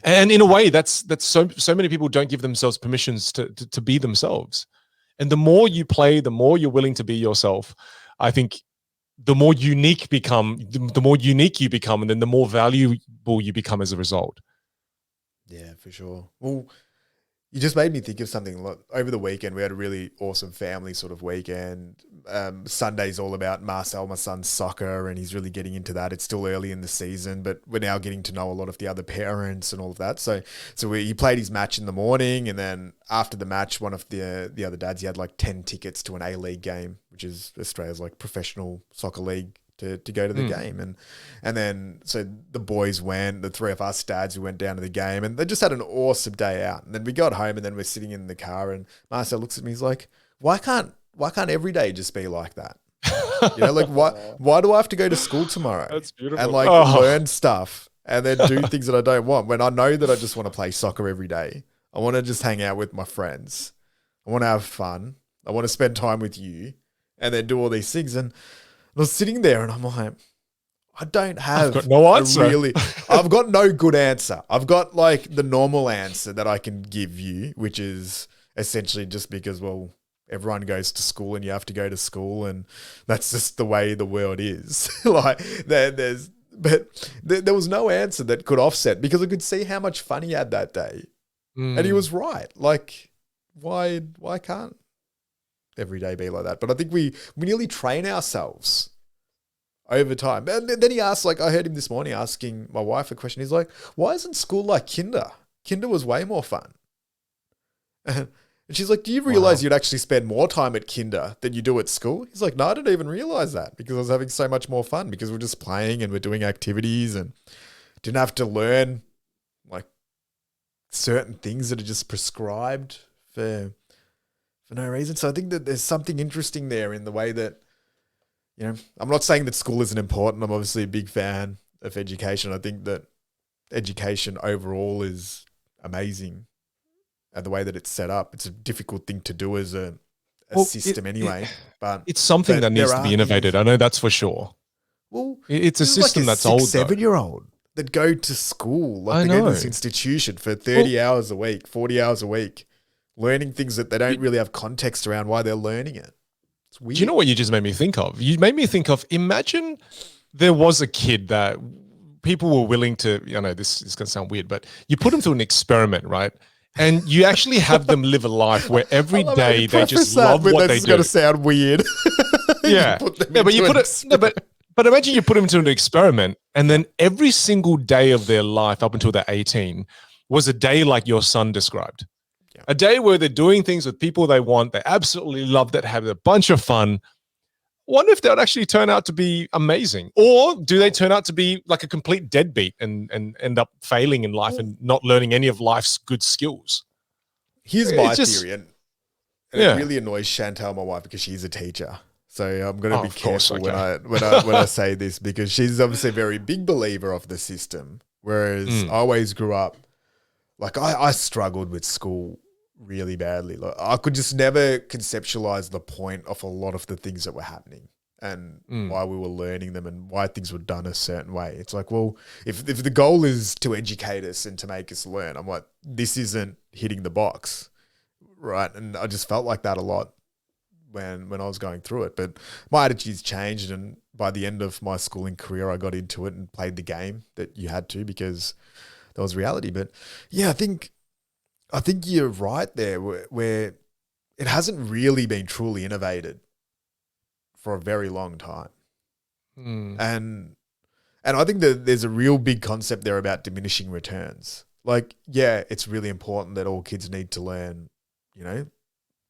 And in a way, that's so many people don't give themselves permissions to be themselves. And the more you play, the more you're willing to be yourself, I think the more unique you become, and then the more valuable you become as a result. Yeah, for sure. Well, you just made me think of something. Over the weekend, we had a really awesome family sort of weekend. Sunday's all about Marcel, my son's soccer, and he's really getting into that. It's still early in the season, but we're now getting to know a lot of the other parents and all of that. So he played his match in the morning, and then after the match, one of the other dads, he had like 10 tickets to an A-League game, which is Australia's like professional soccer league, to go to the game. And then so the boys went, the three of us dads, we went down to the game, and they just had an awesome day out. And then we got home, and then we're sitting in the car, and Marcel looks at me, he's like, why can't every day just be like that? Like, why do I have to go to school tomorrow? That's beautiful. And like learn stuff and then do things that I don't want, when I know that I just want to play soccer every day. I want to just hang out with my friends. I want to have fun. I want to spend time with you, and then do all these things. And I was sitting there and I'm like, I don't have I've got no answer. I've got no good answer. I've got like the normal answer that I can give you, which is essentially just because, well, everyone goes to school and you have to go to school, and that's just the way the world is. Like there was no answer that could offset, because I could see how much fun he had that day. And he was right. Like, why can't every day be like that? But I think we nearly train ourselves over time. And then he asked, like, I heard him this morning asking my wife a question. He's like, why isn't school like kinder? Kinder was way more fun. And she's like, do you realize you'd actually spend more time at kinder than you do at school? He's like, no, I didn't even realize that, because I was having so much more fun, because we're just playing and we're doing activities and didn't have to learn like certain things that are just prescribed for no reason. So I think that there's something interesting there in the way that I'm not saying that school isn't important. I'm obviously a big fan of education. I think that education overall is amazing, and the way that it's set up. It's a difficult thing to do as a Well, system anyway. But it's something that needs to be innovated. I know that's for sure. Well, it's a system that's old. 7-year-old that go to school, like they go to this institution for 30 hours a week, 40 hours a week, learning things that they don't really have context around why they're learning it. It's weird. Do you know what you just made me think of? You made me think of, imagine there was a kid that people were willing to, this is going to sound weird, but you put them through an experiment, right? And you actually have them live a life where every day they just love what they do. It's going to sound weird. Yeah. But imagine you put them into an experiment, and then every single day of their life up until they're 18 was a day like your son described. Yeah. A day where they're doing things with people they want, they absolutely love it, have a bunch of fun. Wonder if that would actually turn out to be amazing. Or do they turn out to be like a complete deadbeat and end up failing in life and not learning any of life's good skills? Here's my theory, and it really annoys Chantal, my wife, because she's a teacher. So I'm going to be careful when I say this, because she's obviously a very big believer of the system. Whereas I always grew up, like I struggled with school really badly. Like I could just never conceptualize the point of a lot of the things that were happening and why we were learning them and why things were done a certain way. It's like, well, if the goal is to educate us and to make us learn, I'm like, this isn't hitting the box, right? And I just felt like that a lot when I was going through it. But my attitudes changed, and by the end of my schooling career, I got into it and played the game that you had to, because that was reality. But yeah, I think you're right there, where it hasn't really been truly innovated for a very long time. And I think that there's a real big concept there about diminishing returns. Like, yeah, it's really important that all kids need to learn,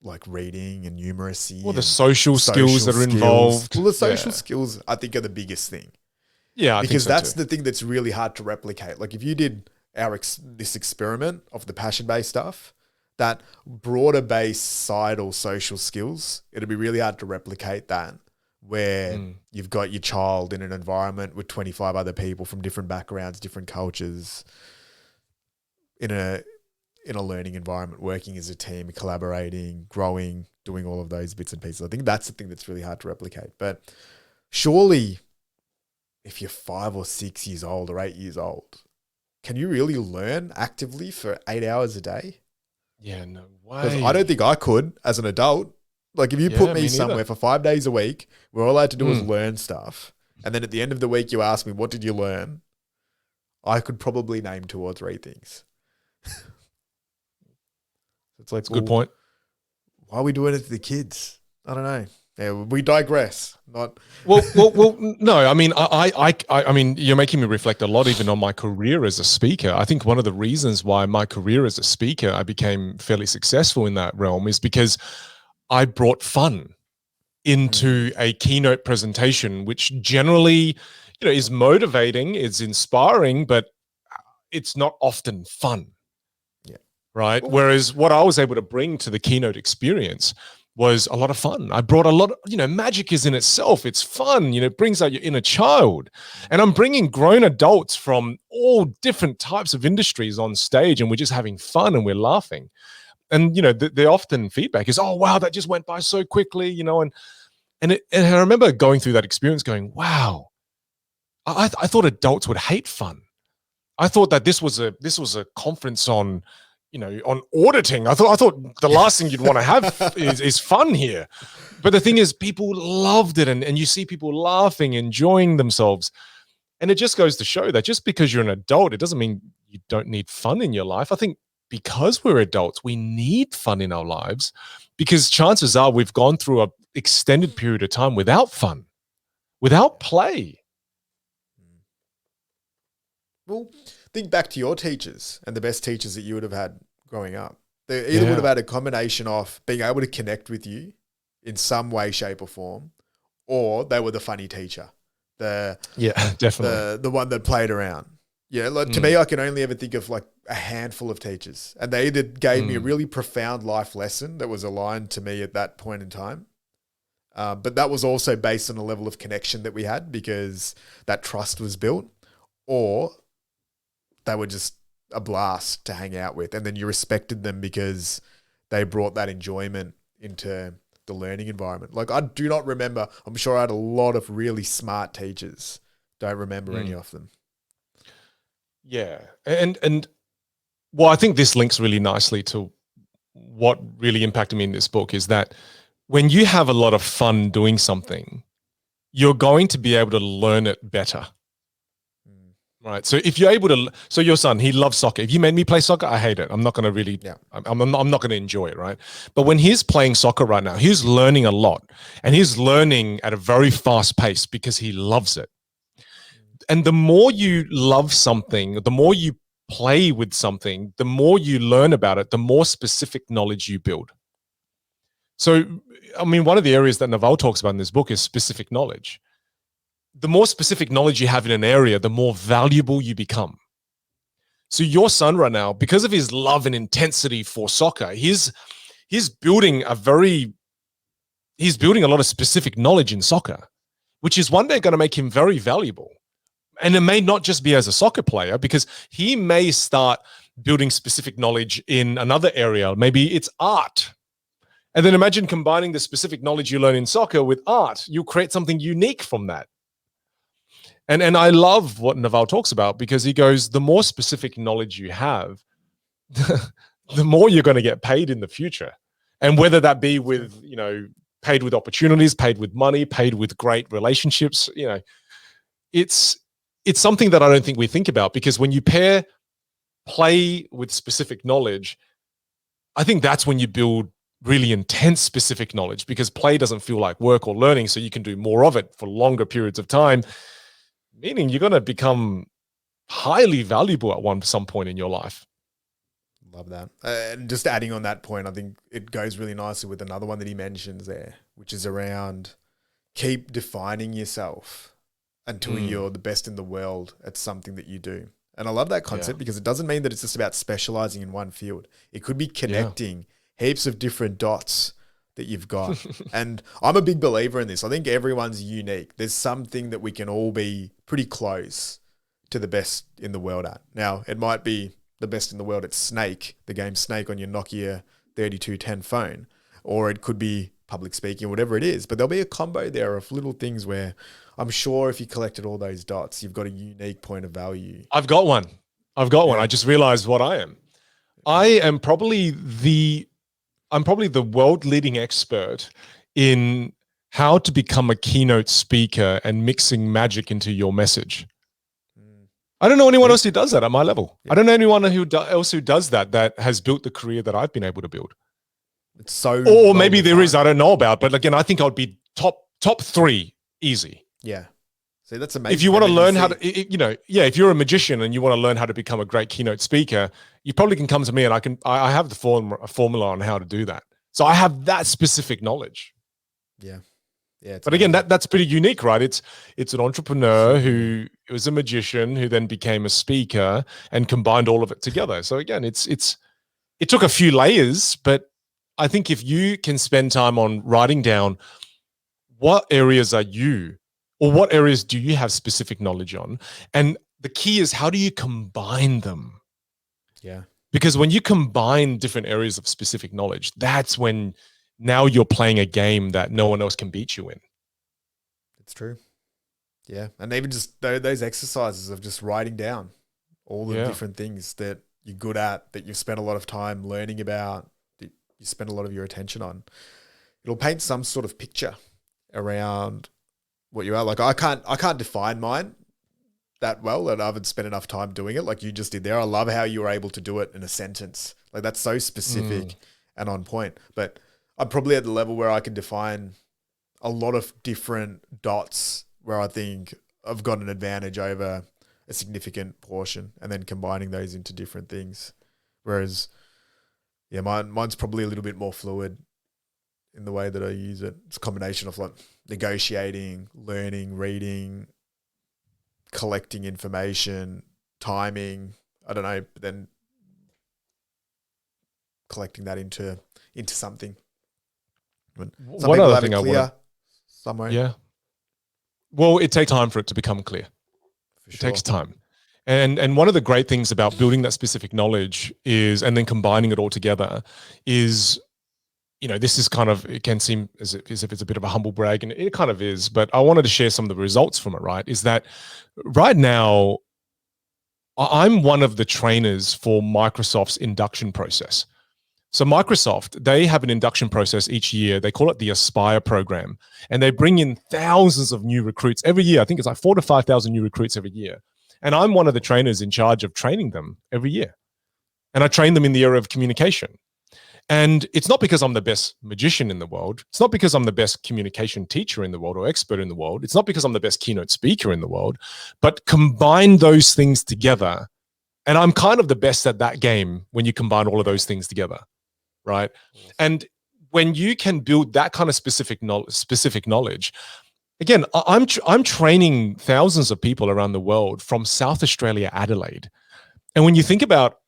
like reading and numeracy. Well, the social skills that are involved. Well, the social skills, I think, are the biggest thing. Yeah, because that's the thing that's really hard to replicate. Like if you did this experiment of the passion-based stuff, that broader-based societal social skills, it'd be really hard to replicate that, where you've got your child in an environment with 25 other people from different backgrounds, different cultures, in a learning environment, working as a team, collaborating, growing, doing all of those bits and pieces. I think that's the thing that's really hard to replicate. But surely if you're 5 or 6 years old or 8 years old, can you really learn actively for 8 hours a day? Yeah, no way. Because I don't think I could as an adult. Like if you put me somewhere for 5 days a week, where all I had to do was learn stuff, and then at the end of the week you ask me, what did you learn? I could probably name 2 or 3 things. It's like, that's a good point. Why are we doing it to the kids? I don't know. Yeah, we digress. Not well. No, I mean, I mean, you're making me reflect a lot, even on my career as a speaker. I think one of the reasons why my career as a speaker, I became fairly successful in that realm, is because I brought fun into a keynote presentation, which generally, is motivating, it's inspiring, but it's not often fun. Right. Whereas what I was able to bring to the keynote experience was a lot of fun. I brought a lot of, magic is in itself. It's fun, it brings out your inner child. And I'm bringing grown adults from all different types of industries on stage, and we're just having fun and we're laughing. And, the often feedback is, oh, wow, that just went by so quickly, and I remember going through that experience going, wow, I thought adults would hate fun. I thought that this was a conference on, on auditing. I thought the last thing you'd want to have is fun here. But the thing is, people loved it. And you see people laughing, enjoying themselves. And it just goes to show that just because you're an adult, it doesn't mean you don't need fun in your life. I think because we're adults, we need fun in our lives, because chances are we've gone through an extended period of time without fun, without play. Well, think back to your teachers and the best teachers that you would have had growing up. They either would have had a combination of being able to connect with you in some way, shape or form, or they were the funny teacher. Definitely. The one that played around. Yeah, like to me, I can only ever think of like a handful of teachers, and they either gave me a really profound life lesson that was aligned to me at that point in time, But that was also based on a level of connection that we had because that trust was built, or they were just a blast to hang out with. And then you respected them because they brought that enjoyment into the learning environment. Like I do not remember, I'm sure I had a lot of really smart teachers. Don't remember any of them. Yeah. And well, I think this links really nicely to what really impacted me in this book is that when you have a lot of fun doing something, you're going to be able to learn it better. Right. So if you're able to, so your son, he loves soccer. If you made me play soccer, I hate it. I'm not going to really, I'm not going to enjoy it. Right. But when he's playing soccer right now, he's learning a lot and he's learning at a very fast pace because he loves it. And the more you love something, the more you play with something, the more you learn about it, the more specific knowledge you build. So, I mean, one of the areas that Naval talks about in this book is specific knowledge. The more specific knowledge you have in an area, the more valuable you become. So your son right now, because of his love and intensity for soccer, he's building a lot of specific knowledge in soccer, which is one day going to make him very valuable. And it may not just be as a soccer player, because he may start building specific knowledge in another area. Maybe it's art. And then imagine combining the specific knowledge you learn in soccer with art. You'll create something unique from that. And I love what Naval talks about because he goes, the more specific knowledge you have, the more you're going to get paid in the future. And whether that be with, paid with opportunities, paid with money, paid with great relationships, it's something that I don't think we think about, because when you pair play with specific knowledge, I think that's when you build really intense specific knowledge, because play doesn't feel like work or learning. So you can do more of it for longer periods of time, meaning you're going to become highly valuable at some point in your life. Love that. And just adding on that point, I think it goes really nicely with another one that he mentions there, which is around keep defining yourself until you're the best in the world at something that you do. And I love that concept because it doesn't mean that it's just about specializing in one field. It could be connecting heaps of different dots that you've got. And I'm a big believer in this. I think everyone's unique. There's something that we can all be pretty close to the best in the world at. Now, it might be the best in the world at Snake, the game Snake on your Nokia 3210 phone, or it could be public speaking, whatever it is. But there'll be a combo there of little things where I'm sure if you collected all those dots, you've got a unique point of value. I've got one. I just realized what I am. I am probably the world leading expert in how to become a keynote speaker and mixing magic into your message. I don't know anyone else who does that at my level. I don't know anyone else who does that has built the career that I've been able to build. It's so, or maybe there is, I don't know about, but again, I think I'd be top 3 easy. Yeah. See, that's amazing. If you want to learn how to, if you're a magician and you want to learn how to become a great keynote speaker, you probably can come to me and I have the formula on how to do that. So I have that specific knowledge. Yeah. Yeah. But again, that's pretty unique, right? It's an entrepreneur who was a magician who then became a speaker and combined all of it together. So again, it took a few layers, but I think if you can spend time on writing down what areas are you, or what areas do you have specific knowledge on? And the key is, how do you combine them? Yeah. Because when you combine different areas of specific knowledge, that's when now you're playing a game that no one else can beat you in. It's true. Yeah. And even just those exercises of just writing down all the different things that you're good at, that you've spent a lot of time learning about, that you spend a lot of your attention on. It'll paint some sort of picture around what you are. Like I can't define mine that well, and I haven't spent enough time doing it like you just did there. I love how you were able to do it in a sentence. Like that's so specific and on point. But I'm probably at the level where I can define a lot of different dots where I think I've got an advantage over a significant portion, and then combining those into different things. Whereas, mine's probably a little bit more fluid in the way that I use it. It's a combination of like negotiating, learning, reading, collecting information, timing. I don't know, but then collecting that into something. One other thing somewhere. Yeah. Well, it takes time for it to become clear. For It sure. takes time. And one of the great things about building that specific knowledge is, and then combining it all together is, this is kind of, it can seem as if it's a bit of a humble brag, and it kind of is, but I wanted to share some of the results from it, right? Is that right now, I'm one of the trainers for Microsoft's induction process. So Microsoft, they have an induction process each year. They call it the Aspire program, and they bring in thousands of new recruits every year. I think it's like 4,000 to 5,000 new recruits every year. And I'm one of the trainers in charge of training them every year. And I train them in the area of communication. And it's not because I'm the best magician in the world. It's not because I'm the best communication teacher in the world or expert in the world. It's not because I'm the best keynote speaker in the world, but combine those things together. And I'm kind of the best at that game when you combine all of those things together. Right. And when you can build that kind of specific knowledge, again, I'm training thousands of people around the world from South Australia, Adelaide. And when you think about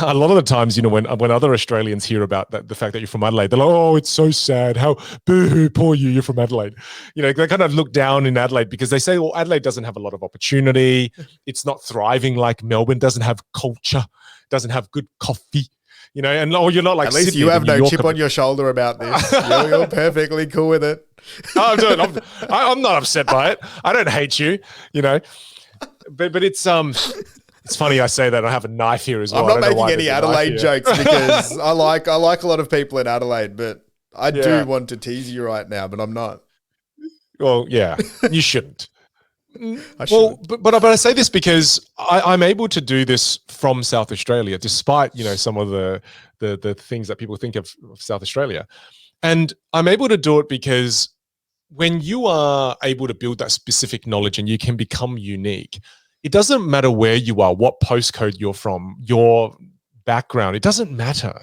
a lot of the times, when other Australians hear about the fact that you're from Adelaide, they're like, oh, it's so sad. How boo-hoo, poor you, you're from Adelaide. They kind of look down in Adelaide because they say, well, Adelaide doesn't have a lot of opportunity. It's not thriving like Melbourne, doesn't have culture, doesn't have good coffee. And you're not like at least Sydney, you have no York chip on your shoulder about this. You're perfectly cool with it. I'm not upset by it. I don't hate you, but it's funny I say that. I have a knife here as well. I'm not making any Adelaide jokes because I like a lot of people in Adelaide, but I do want to tease you right now, but I'm not. Well, yeah, you shouldn't. Well, but I say this because I'm able to do this from South Australia, despite some of the things that people think of South Australia, and I'm able to do it because when you are able to build that specific knowledge and you can become unique, it doesn't matter where you are, what postcode you're from, your background. It doesn't matter.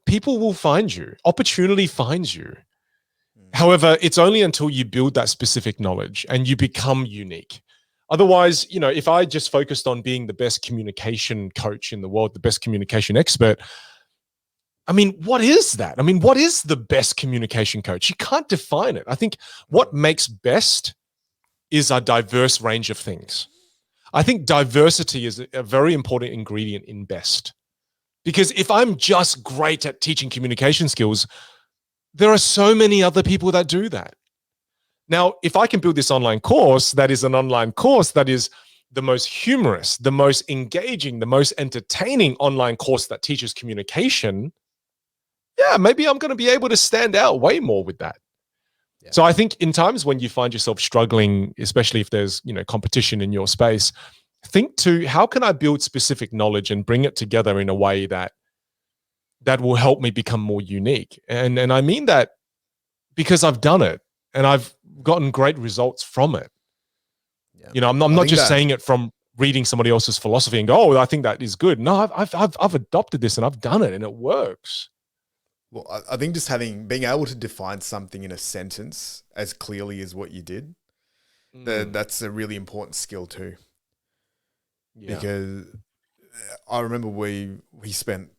People will find you. Opportunity finds you. However, it's only until you build that specific knowledge and you become unique. Otherwise, if I just focused on being the best communication coach in the world, the best communication expert, what is that? What is the best communication coach? You can't define it. I think what makes best is a diverse range of things. I think diversity is a very important ingredient in best. Because if I'm just great at teaching communication skills, there are so many other people that do that. Now, if I can build this online course, that is an online course that is the most humorous, the most engaging, the most entertaining online course that teaches communication, yeah, maybe I'm going to be able to stand out way more with that. Yeah. So I think in times when you find yourself struggling, especially if there's, competition in your space, think to how can I build specific knowledge and bring it together in a way that will help me become more unique. And I mean that because I've done it and I've gotten great results from it. Yeah. I'm not just saying it from reading somebody else's philosophy and go, oh, I think that is good. No, I've adopted this and I've done it and it works. Well, I think just being able to define something in a sentence as clearly as what you did, that's a really important skill too. Yeah. Because I remember we spent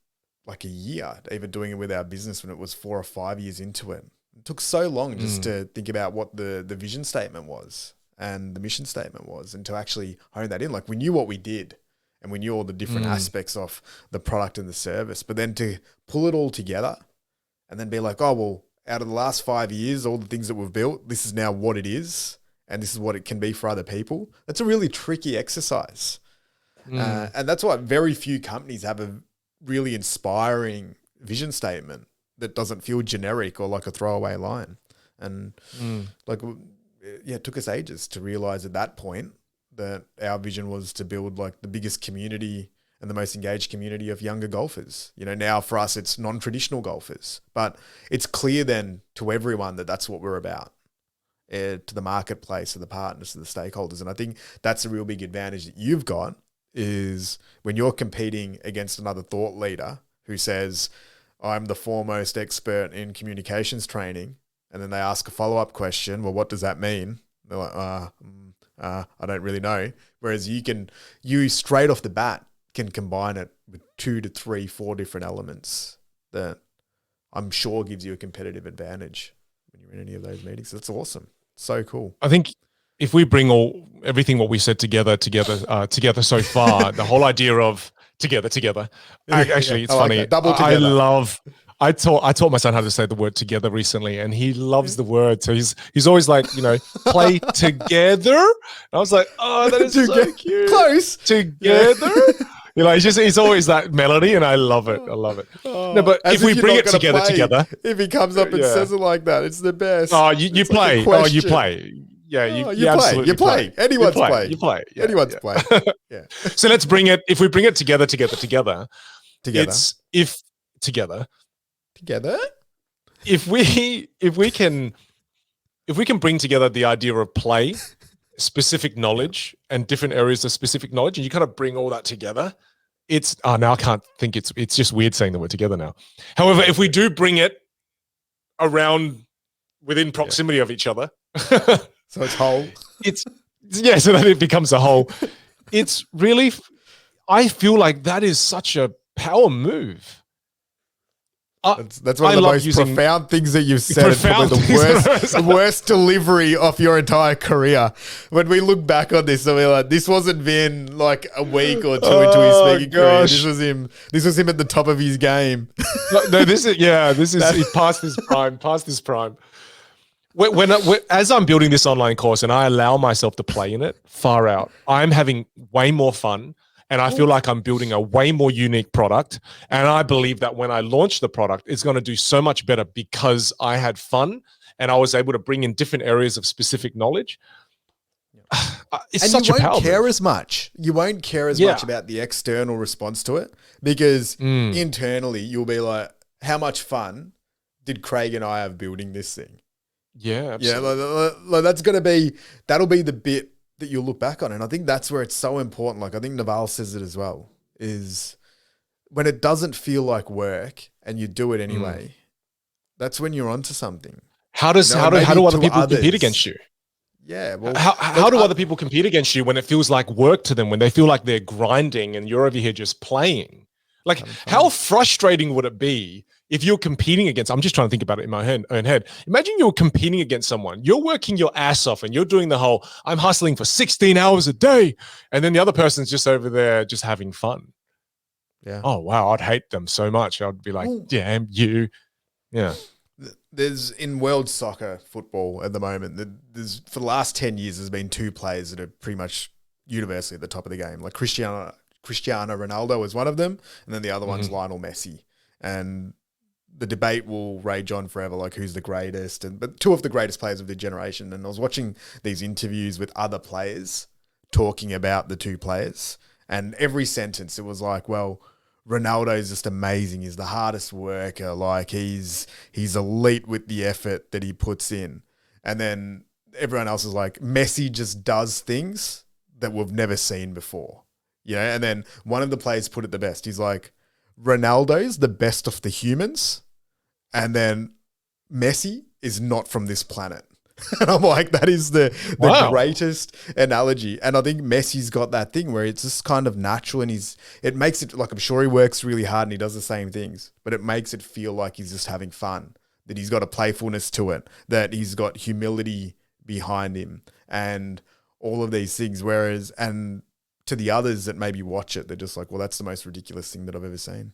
like a year even doing it with our business when it was 4 or 5 years into it. It took so long just to think about what the vision statement was and the mission statement was and to actually hone that in. Like we knew what we did and we knew all the different aspects of the product and the service, but then to pull it all together and then be like, oh, well, out of the last 5 years, all the things that we've built, this is now what it is and this is what it can be for other people. That's a really tricky exercise. And that's why very few companies have a really inspiring vision statement that doesn't feel generic or like a throwaway line. And it took us ages to realize at that point that our vision was to build like the biggest community and the most engaged community of younger golfers. Now for us, it's non-traditional golfers, but it's clear then to everyone that that's what we're about, to the marketplace, to the partners, to the stakeholders. And I think that's a real big advantage that you've got is when you're competing against another thought leader who says, I'm the foremost expert in communications training. And then they ask a follow-up question. Well, what does that mean? They're like, I don't really know. Whereas you straight off the bat can combine it with 2 to 3, 4 different elements that I'm sure gives you a competitive advantage when you're in any of those meetings. That's awesome. So cool. I think if we bring everything what we said together so far, the whole idea of together. Actually, it's funny. Like double together. I taught my son how to say the word together recently, and he loves the word. So he's always like, play together. And I was like, oh, that is so cute. Close. Together. He's always that melody, and I love it. Oh, no, but if we bring it together, if he comes up and says it like that, it's the best. Oh, you play. Like you play. Yeah, you play. Anyone's play. You play. Yeah, Anyone's play. Yeah. So let's bring it. If we bring it together. It's together. If we can bring together the idea of play, specific knowledge, and different areas of specific knowledge, and you kind of bring all that together, now I can't think. It's just weird saying the word together now. However, if we do bring it around within proximity of each other. So it's whole. So that it becomes a whole. It's really, I feel like that is such a power move. That's one of the most profound things that you've said. It's probably the worst delivery of your entire career. When we look back on this, we're like, this wasn't Vin like a week or two into his speaking career. This was him. This was him at the top of his game. This is past his prime. As I'm building this online course and I allow myself to play in it, far out, I'm having way more fun. And I feel like I'm building a way more unique product. And I believe that when I launch the product, it's going to do so much better because I had fun and I was able to bring in different areas of specific knowledge. It's and such you a power won't care move. as much. You won't care as much about the external response to it because internally you'll be like, how much fun did Craig and I have building this thing? Yeah, absolutely. Yeah, that'll be the bit that you'll look back on. And I think that's where it's so important. Like I think Naval says it as well, is when it doesn't feel like work and you do it anyway, that's when you're onto something. How do other people compete against you? Yeah. Well, how do other people compete against you when it feels like work to them, when they feel like they're grinding and you're over here just playing? Like how frustrating would it be if you're competing against, I'm just trying to think about it in my own head. Imagine you're competing against someone. You're working your ass off and you're doing the whole, I'm hustling for 16 hours a day. And then the other person's just over there just having fun. Yeah. Oh, wow. I'd hate them so much. I'd be like, damn you. Yeah. There's in world soccer football at the moment, for the last 10 years, there's been two players that are pretty much universally at the top of the game. Like Cristiano Ronaldo is one of them. And then the other one's Lionel Messi. And the debate will rage on forever, like who's the greatest, but two of the greatest players of their generation. And I was watching these interviews with other players talking about the two players, and every sentence it was like, well, Ronaldo is just amazing. He's the hardest worker. Like he's elite with the effort that he puts in. And then everyone else is like, Messi just does things that we've never seen before. And then one of the players put it the best. He's like, Ronaldo's the best of the humans, and then Messi is not from this planet. And I'm like, that is the greatest analogy. And I think Messi's got that thing where it's just kind of natural, and it makes it like, I'm sure he works really hard and he does the same things, but it makes it feel like he's just having fun, that he's got a playfulness to it, that he's got humility behind him and all of these things. And to the others that maybe watch it, they're just like, well, that's the most ridiculous thing that I've ever seen.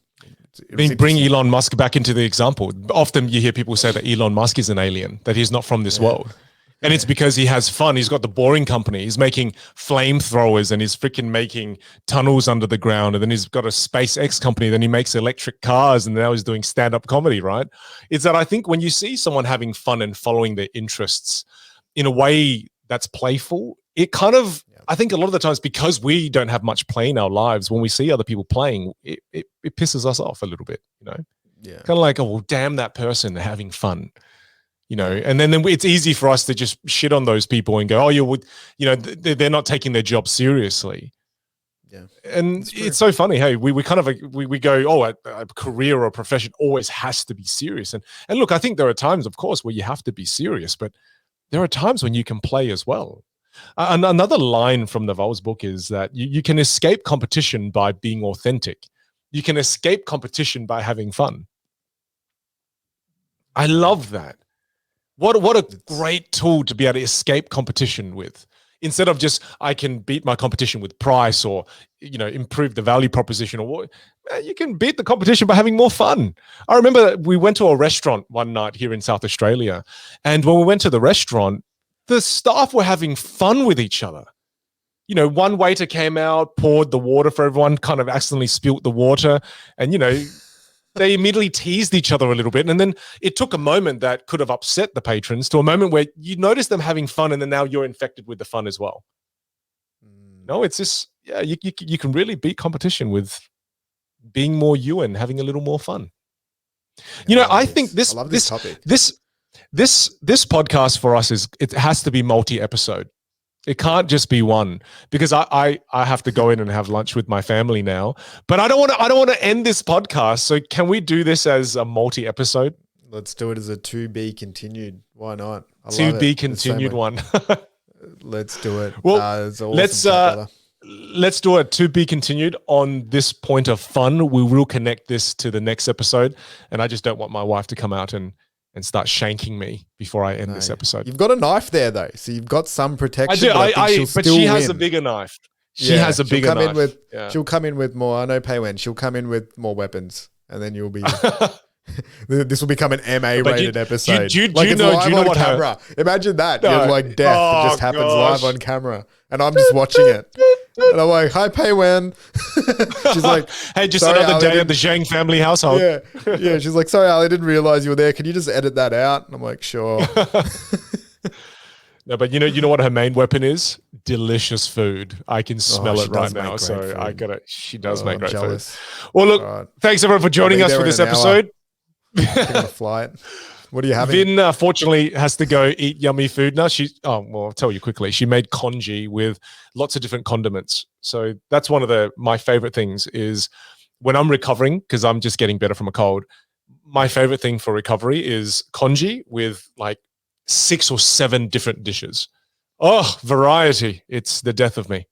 Bring Elon Musk back into the example. Often you hear people say that Elon Musk is an alien, that he's not from this world. And it's because he has fun. He's got the Boring Company. He's making flamethrowers and he's freaking making tunnels under the ground. And then he's got a SpaceX company. Then he makes electric cars. And now he's doing stand-up comedy, right? It's that I think when you see someone having fun and following their interests in a way that's playful, it kind of, I think a lot of the times, because we don't have much play in our lives, when we see other people playing, it pisses us off a little bit, Yeah. Kind of like, oh, well, damn that person having fun. And then it's easy for us to just shit on those people and go, oh, they're not taking their job seriously. Yeah. And it's so funny. Hey, we kind of, we go, oh, a career or a profession always has to be serious. And look, I think there are times, of course, where you have to be serious, but there are times when you can play as well. Another line from Naval's book is that you can escape competition by being authentic. You can escape competition by having fun. I love that. What a great tool to be able to escape competition with. Instead of just, I can beat my competition with price or, improve the value proposition, or what, you can beat the competition by having more fun. I remember we went to a restaurant one night here in South Australia. And when we went to the restaurant, the staff were having fun with each other. One waiter came out, poured the water for everyone, kind of accidentally spilt the water. And, they immediately teased each other a little bit. And then it took a moment that could have upset the patrons to a moment where you notice them having fun, and then now you're infected with the fun as well. No, it's just, you can really beat competition with being more you and having a little more fun. I think this topic. This podcast for us it has to be multi-episode. It can't just be one, because I have to go in and have lunch with my family now. But I don't want to end this podcast. So can we do this as a multi-episode? Let's do it as a to be continued. Why not? To be continued one. Let's do it. Well, awesome let's do it to be continued on this point of fun. We will connect this to the next episode, and I just don't want my wife to come out and start shanking me before I end this episode. You've got a knife there, though, so you've got some protection. I do, but she has a bigger knife. She'll come in with more. I know Paywen. She'll come in with more weapons, and then you'll be. This will become an MA-rated episode. Do you know what camera? Imagine that. You're like death. It just happens live on camera, and I'm just watching it. And I'm like, "Hi, Paywen." She's like, "Hey, just another day at the Zhang family household." Yeah. She's like, "Sorry, Ali, I didn't realize you were there. Can you just edit that out?" And I'm like, "Sure." No, but you know what her main weapon is? Delicious food. I can smell it right now. So food. I got it. She does make great food. Well, look, thanks everyone for joining us for this episode. I'm gonna fly it. What are you having? Vin fortunately has to go eat yummy food now. I'll tell you quickly. She made congee with lots of different condiments. So that's one of my favorite things is when I'm recovering, because I'm just getting better from a cold. My favorite thing for recovery is congee with like 6 or 7 different dishes. Oh, variety. It's the death of me.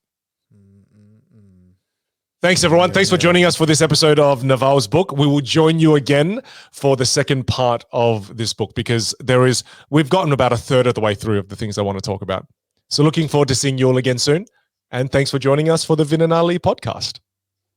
Thanks, everyone. Thanks for joining us for this episode of Naval's book. We will join you again for the second part of this book, because we've gotten about a third of the way through of the things I want to talk about. So looking forward to seeing you all again soon. And thanks for joining us for the Vinh and Ali podcast.